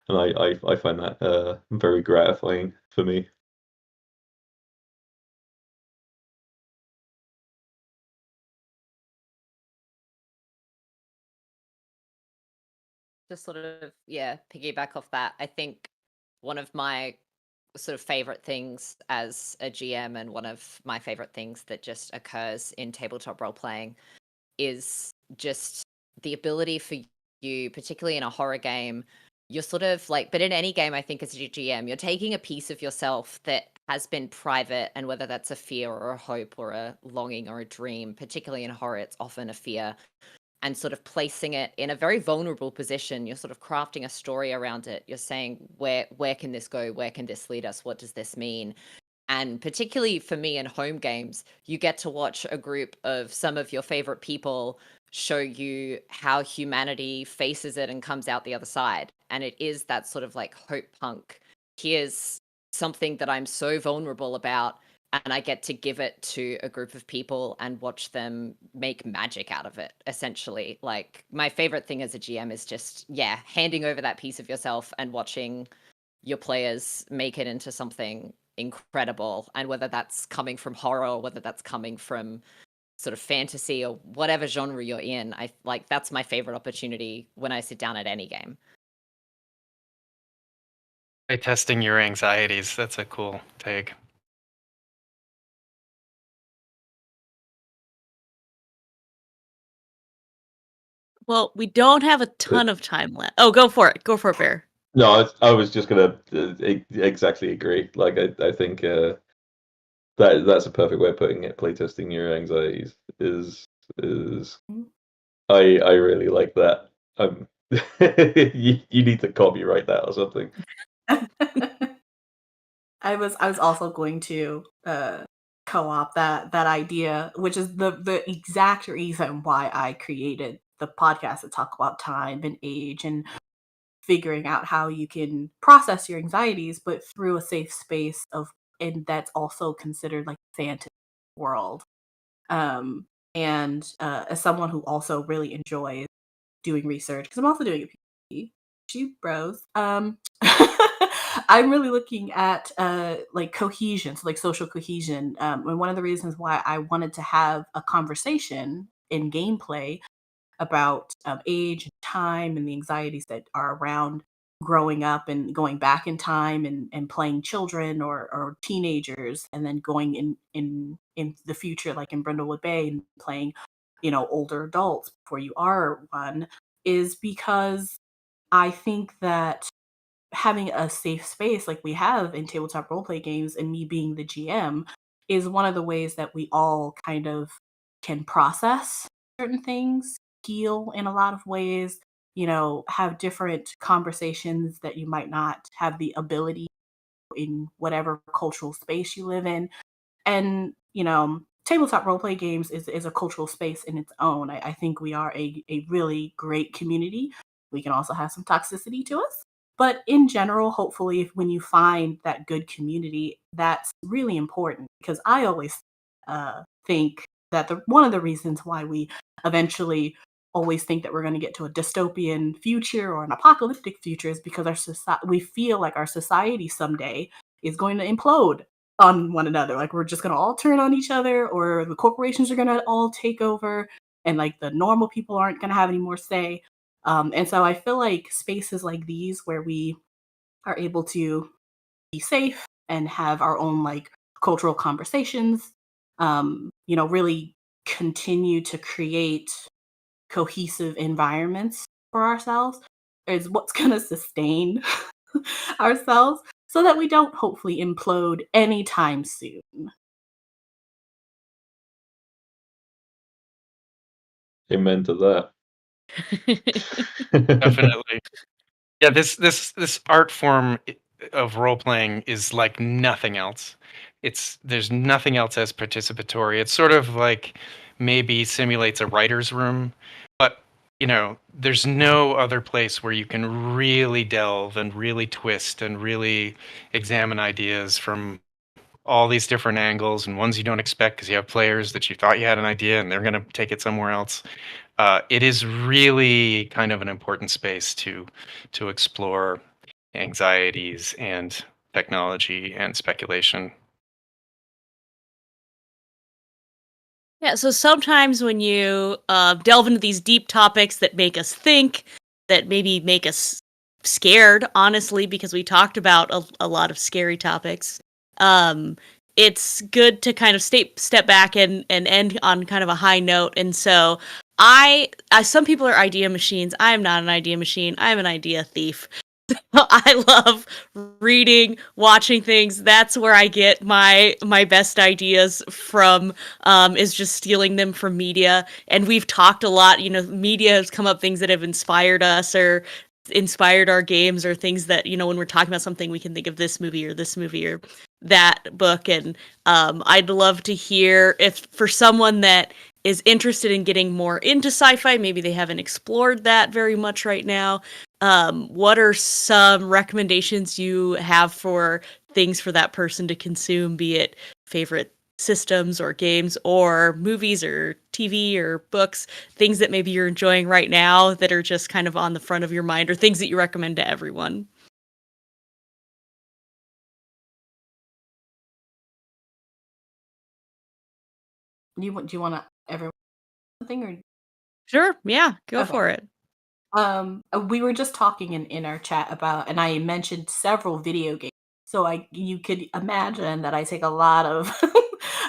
and I find that very gratifying for me. Just sort of, yeah, piggyback off that. I think one of my sort of favorite things as a GM, and one of my favorite things that just occurs in tabletop role playing is just the ability for you, particularly in a horror game, you're sort of like, but in any game, I think as a GM, you're taking a piece of yourself that has been private, and whether that's a fear or a hope or a longing or a dream, particularly in horror, it's often a fear, and sort of placing it in a very vulnerable position. You're sort of crafting a story around it. You're saying, where can this go? Where can this lead us? What does this mean? And particularly for me in home games, you get to watch a group of some of your favorite people show you how humanity faces it and comes out the other side. And it is that sort of like hope punk. Here's something that I'm so vulnerable about, and I get to give it to a group of people and watch them make magic out of it, essentially. Like, my favorite thing as a GM is just, handing over that piece of yourself and watching your players make it into something incredible. And whether that's coming from horror or whether that's coming from sort of fantasy or whatever genre you're in, I like, that's my favorite opportunity when I sit down at any game. By testing your anxieties, that's a cool take. Well, we don't have a ton of time left. Oh, go for it. Go for it, Bear. No, I was just gonna exactly agree. Like I think that's a perfect way of putting it. Playtesting your anxieties is I really like that. You need to copyright that or something. I was also going to co-op that idea, which is the exact reason why I created the podcast to talk about time and age and figuring out how you can process your anxieties, but through a safe space and that's also considered like fantasy world. And as someone who also really enjoys doing research, because I'm also doing a PhD, shoot bros. I'm really looking at like cohesion, so like social cohesion. And one of the reasons why I wanted to have a conversation in gameplay about age and time and the anxieties that are around growing up and going back in time and playing children or teenagers, and then going in the future, like in Brindlewood Bay, and playing, older adults before you are one, is because I think that having a safe space like we have in tabletop roleplay games, and me being the GM, is one of the ways that we all kind of can process certain things, heal in a lot of ways, have different conversations that you might not have the ability in whatever cultural space you live in. And, tabletop roleplay games is a cultural space in its own. I think we are a really great community. We can also have some toxicity to us. But in general, hopefully, when you find that good community, that's really important, because I always think that one of the reasons why we eventually always think that we're going to get to a dystopian future or an apocalyptic future is because we feel like our society someday is going to implode on one another. Like, we're just going to all turn on each other, or the corporations are going to all take over, and like the normal people aren't going to have any more say. And so I feel like spaces like these, where we are able to be safe and have our own like cultural conversations, really continue to create cohesive environments for ourselves, is what's going to sustain ourselves, so that we don't hopefully implode anytime soon. Amen to that. Definitely. Yeah, this art form of role playing is like nothing else. There's nothing else as participatory. It's sort of like maybe simulates a writer's room, but there's no other place where you can really delve and really twist and really examine ideas from all these different angles, and ones you don't expect, because you have players that you thought you had an idea and they're going to take it somewhere else. It is really kind of an important space to explore anxieties and technology and speculation. Yeah, so sometimes when you delve into these deep topics that make us think, that maybe make us scared, honestly, because we talked about a lot of scary topics. It's good to kind of step back and end on kind of a high note. And so I some people are idea machines. I am not an idea machine. I'm an idea thief. I love reading, watching things. That's where I get my best ideas from, is just stealing them from media. And we've talked a lot, media has come up, things that have inspired us or inspired our games, or things that, when we're talking about something, we can think of this movie or that book. And I'd love to hear if, for someone that is interested in getting more into sci-fi, maybe they haven't explored that very much right now, what are some recommendations you have for things for that person to consume, be it favorite systems or games or movies or TV or books, things that maybe you're enjoying right now that are just kind of on the front of your mind, or things that you recommend to everyone? Do you want to everyone something or Sure, yeah, go okay? for it. We were just talking in our chat about, and I mentioned several video games. So you could imagine that I take a lot of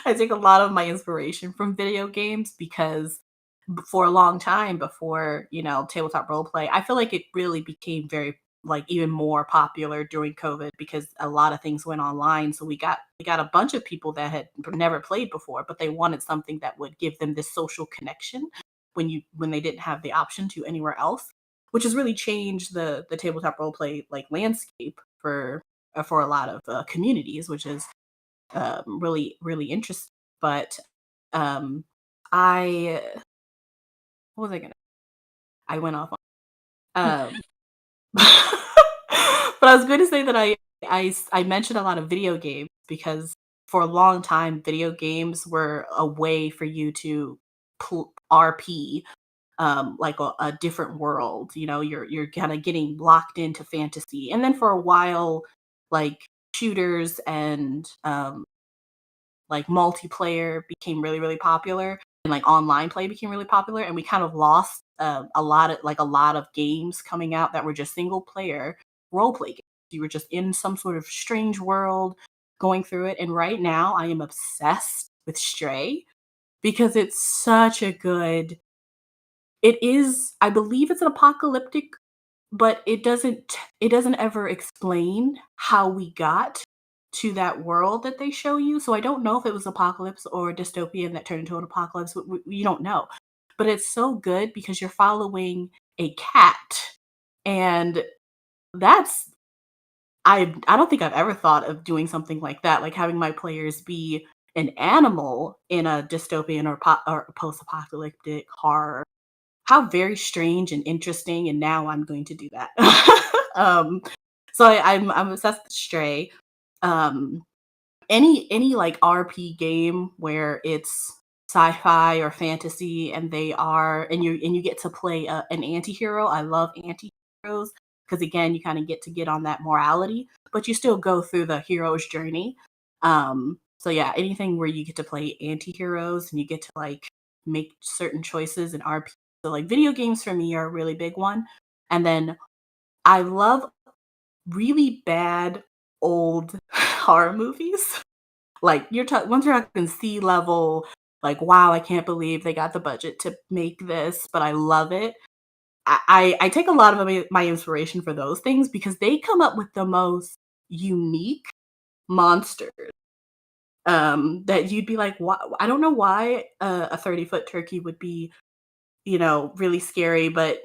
I take a lot of my inspiration from video games, because for a long time before, tabletop role play, I feel like it really became very, like, even more popular during COVID, because a lot of things went online. So we got a bunch of people that had never played before, but they wanted something that would give them this social connection when they didn't have the option to anywhere else, which has really changed the tabletop role play, like, landscape for a lot of communities, which is really really interesting. But I what was I gonna? I went off on. But I was going to say that I mentioned a lot of video games, because for a long time video games were a way for you to RP, like a different world. You're kind of getting locked into fantasy, and then for a while, like, shooters and like multiplayer became really really popular, and like online play became really popular, and we kind of lost a lot of games coming out that were just single player role play games. You were just in some sort of strange world going through it. And right now I am obsessed with Stray, because it's such a good, it is, I believe it's an apocalyptic, but it doesn't ever explain how we got to that world that they show you. So I don't know if it was apocalypse or dystopian that turned into an apocalypse. You don't know. But it's so good because you're following a cat. And that's, I don't think I've ever thought of doing something like that, like having my players be an animal in a dystopian or post-apocalyptic horror. How very strange and interesting, and now I'm going to do that. um, so I'm obsessed with Stray. Um, any like RP game where it's sci-fi or fantasy, and you get to play an anti-hero. I love anti-heroes, because again, you kind of get on that morality, but you still go through the hero's journey. So yeah, anything where you get to play anti-heroes and you get to, like, make certain choices in RP. So, like, video games for me are a really big one. And then I love really bad old horror movies. Like, once you're talking sea level, like, wow, I can't believe they got the budget to make this, but I love it. I take a lot of my inspiration for those things, because they come up with the most unique monsters, that you'd be like, why? I don't know why a 30-foot turkey would be, really scary, but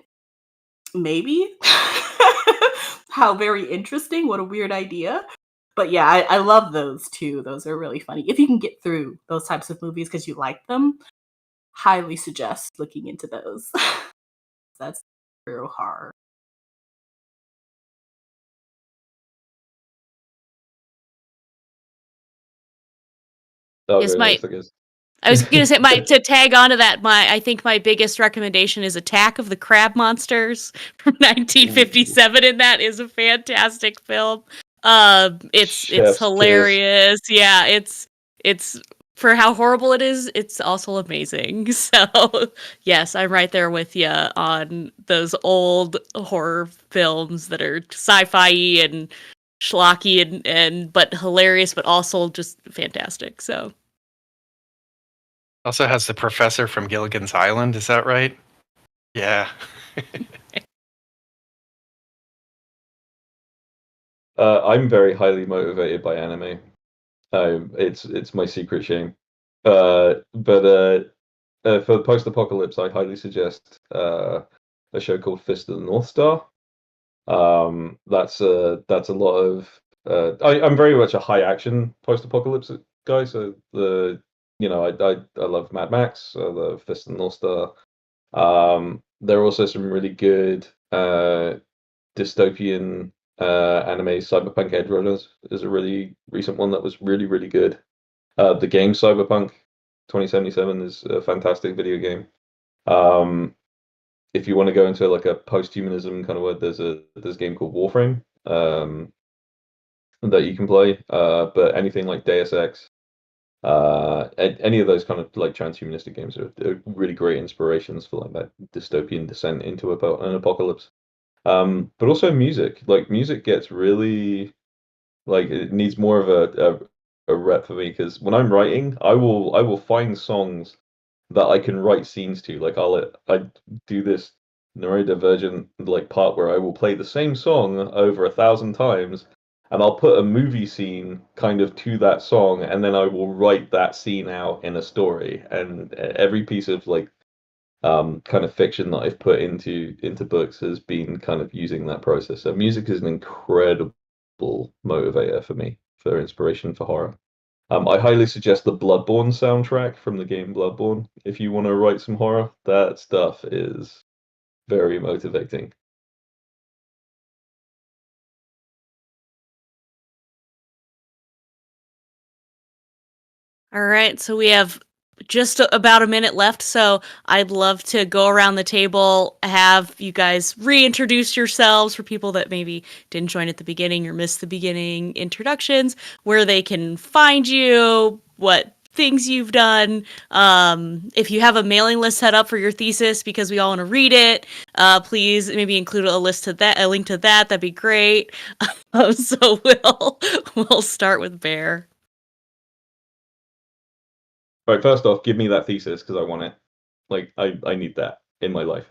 maybe. How very interesting. What a weird idea. But yeah, I love those too. Those are really funny. If you can get through those types of movies because you like them, highly suggest looking into those. That's true horror. That was Yes, really nice, I guess. I was gonna say, to tag onto that, I think my biggest recommendation is Attack of the Crab Monsters from 1957, and that is a fantastic film. It's Chef's kiss. hilarious. Yeah, it's for how horrible it is, it's also amazing. So, yes, I'm right there with you on those old horror films that are sci-fi and schlocky and but hilarious, but also just fantastic. So, Also has the professor from Gilligan's Island. Is that right? Yeah. I'm very highly motivated by anime. It's my secret shame. But for post-apocalypse, I highly suggest a show called Fist of the North Star. That's a lot of I'm very much a high action post-apocalypse guy. So I love Mad Max. I love Fist of the North Star. There are also some really good dystopian anime. Cyberpunk Edge Runners is a really recent one that was really, really good. The game Cyberpunk 2077 is a fantastic video game. If you want to go into like a post-humanism kind of word, there's a game called Warframe that you can play. But anything like Deus Ex, any of those kind of like transhumanistic games are really great inspirations for like that dystopian descent into an apocalypse. But also music. Like music gets really like it needs more of a rep for me because when I'm writing, I will find songs that I can write scenes to. Like I do this neurodivergent like part where I will play the same song over 1,000 times, and I'll put a movie scene kind of to that song, and then I will write that scene out in a story. And every piece of like kind of fiction that I've put into books has been kind of using that process. So music is an incredible motivator for me for inspiration for horror. I highly suggest the Bloodborne soundtrack from the game Bloodborne. If you want to write some horror, that stuff is very motivating. all right, so we have just about a minute left, so I'd love to go around the table, have you guys reintroduce yourselves for people that maybe didn't join at the beginning or missed the beginning introductions, where they can find you, what things you've done. If you have a mailing list set up for your thesis because we all want to read it, please maybe include a link to that. That'd be great. So we'll start with Bear. Right, first off, give me that thesis because I want it. Like I need that in my life.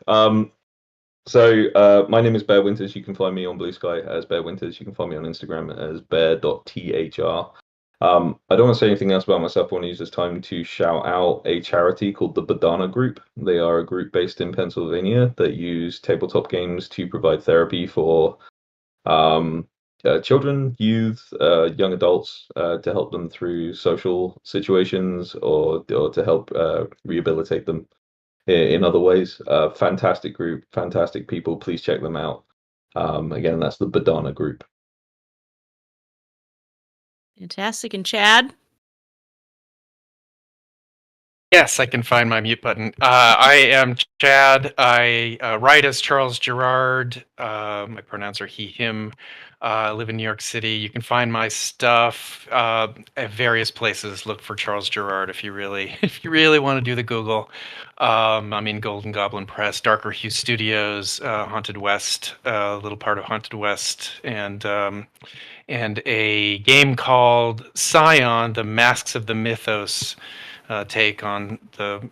So my name is Bear Winters. You can find me on Blue Sky as Bear Winters. You can find me on Instagram as bear.thr. I don't want to say anything else about myself. I want to use this time to shout out a charity called the Badana Group. They are a group based in Pennsylvania that use tabletop games to provide therapy for children, youth, young adults to help them through social situations or to help rehabilitate them in other ways. Fantastic group, fantastic people. Please check them out. Again, that's the Badana Group. Fantastic. And Chad? Yes, I can find my mute button. I am Chad. I write as Charles Gerard. My pronouns are he, him. I live in New York City. You can find my stuff at various places. Look for Charles Gerard if you really want to do the Google. I'm in Golden Goblin Press, Darker Hue Studios, Haunted West, a little part of Haunted West, and a game called Scion: The Masks of the Mythos. Take on the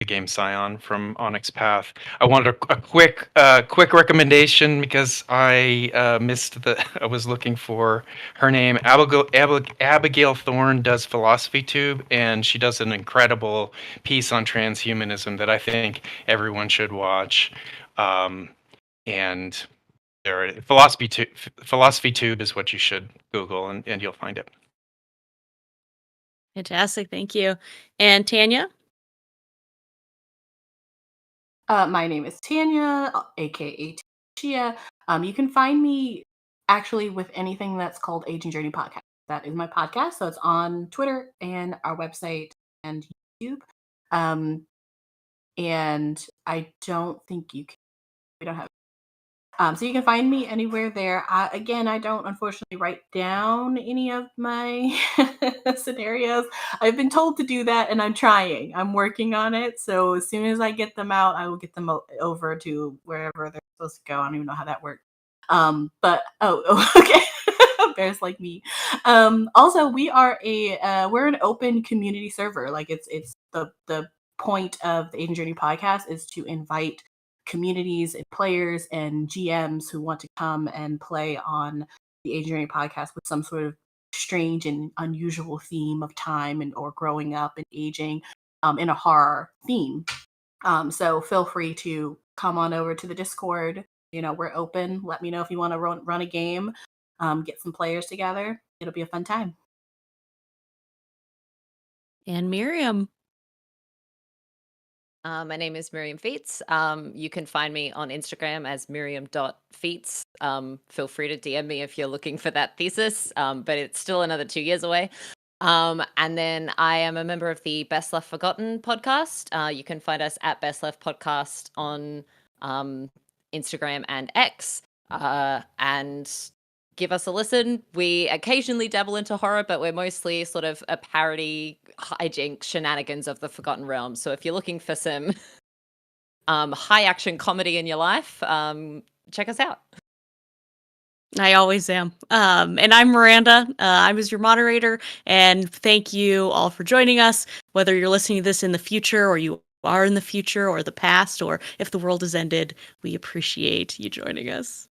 game Scion from Onyx Path. I wanted a quick recommendation because I missed I was looking for her name. Abigail Thorne does Philosophy Tube, and she does an incredible piece on transhumanism that I think everyone should watch. And Philosophy Tube is what you should Google, and you'll find it. Fantastic. Thank you. And Tanya? My name is Tanya, aka Tia. You can find me actually with anything that's called Aging Journey Podcast. That is my podcast. So it's on Twitter and our website and YouTube. And I don't think you can. We don't have. So you can find me anywhere there. Again, I don't unfortunately write down any of my scenarios. I've been told to do that, and I'm trying. I'm working on it. So as soon as I get them out, I will get them over to wherever they're supposed to go. I don't even know how that works. But okay. Bears like me. Also, we're an open community server. Like it's the point of the Agent Journey podcast is to invite communities and players and GMs who want to come and play on the Agent Journey podcast with some sort of strange and unusual theme of time and or growing up and aging in a horror theme. So feel free to come on over to the Discord. We're open. Let me know if you want to run a game, get some players together. It'll be a fun time. And Miriam. My name is Miriam Fietz. You can find me on Instagram as miriam.feets. Feel free to DM me if you're looking for that thesis, but it's still another 2 years away. And then I am a member of the Best Left Forgotten podcast. You can find us at Best Left Podcast on Instagram and X. And give us a listen. We occasionally dabble into horror, but we're mostly sort of a parody hijink shenanigans of the Forgotten Realms. So if you're looking for some high action comedy in your life, check us out. I always am. And I'm Miranda. I was your moderator. And thank you all for joining us. Whether you're listening to this in the future or you are in the future or the past, or if the world has ended, we appreciate you joining us.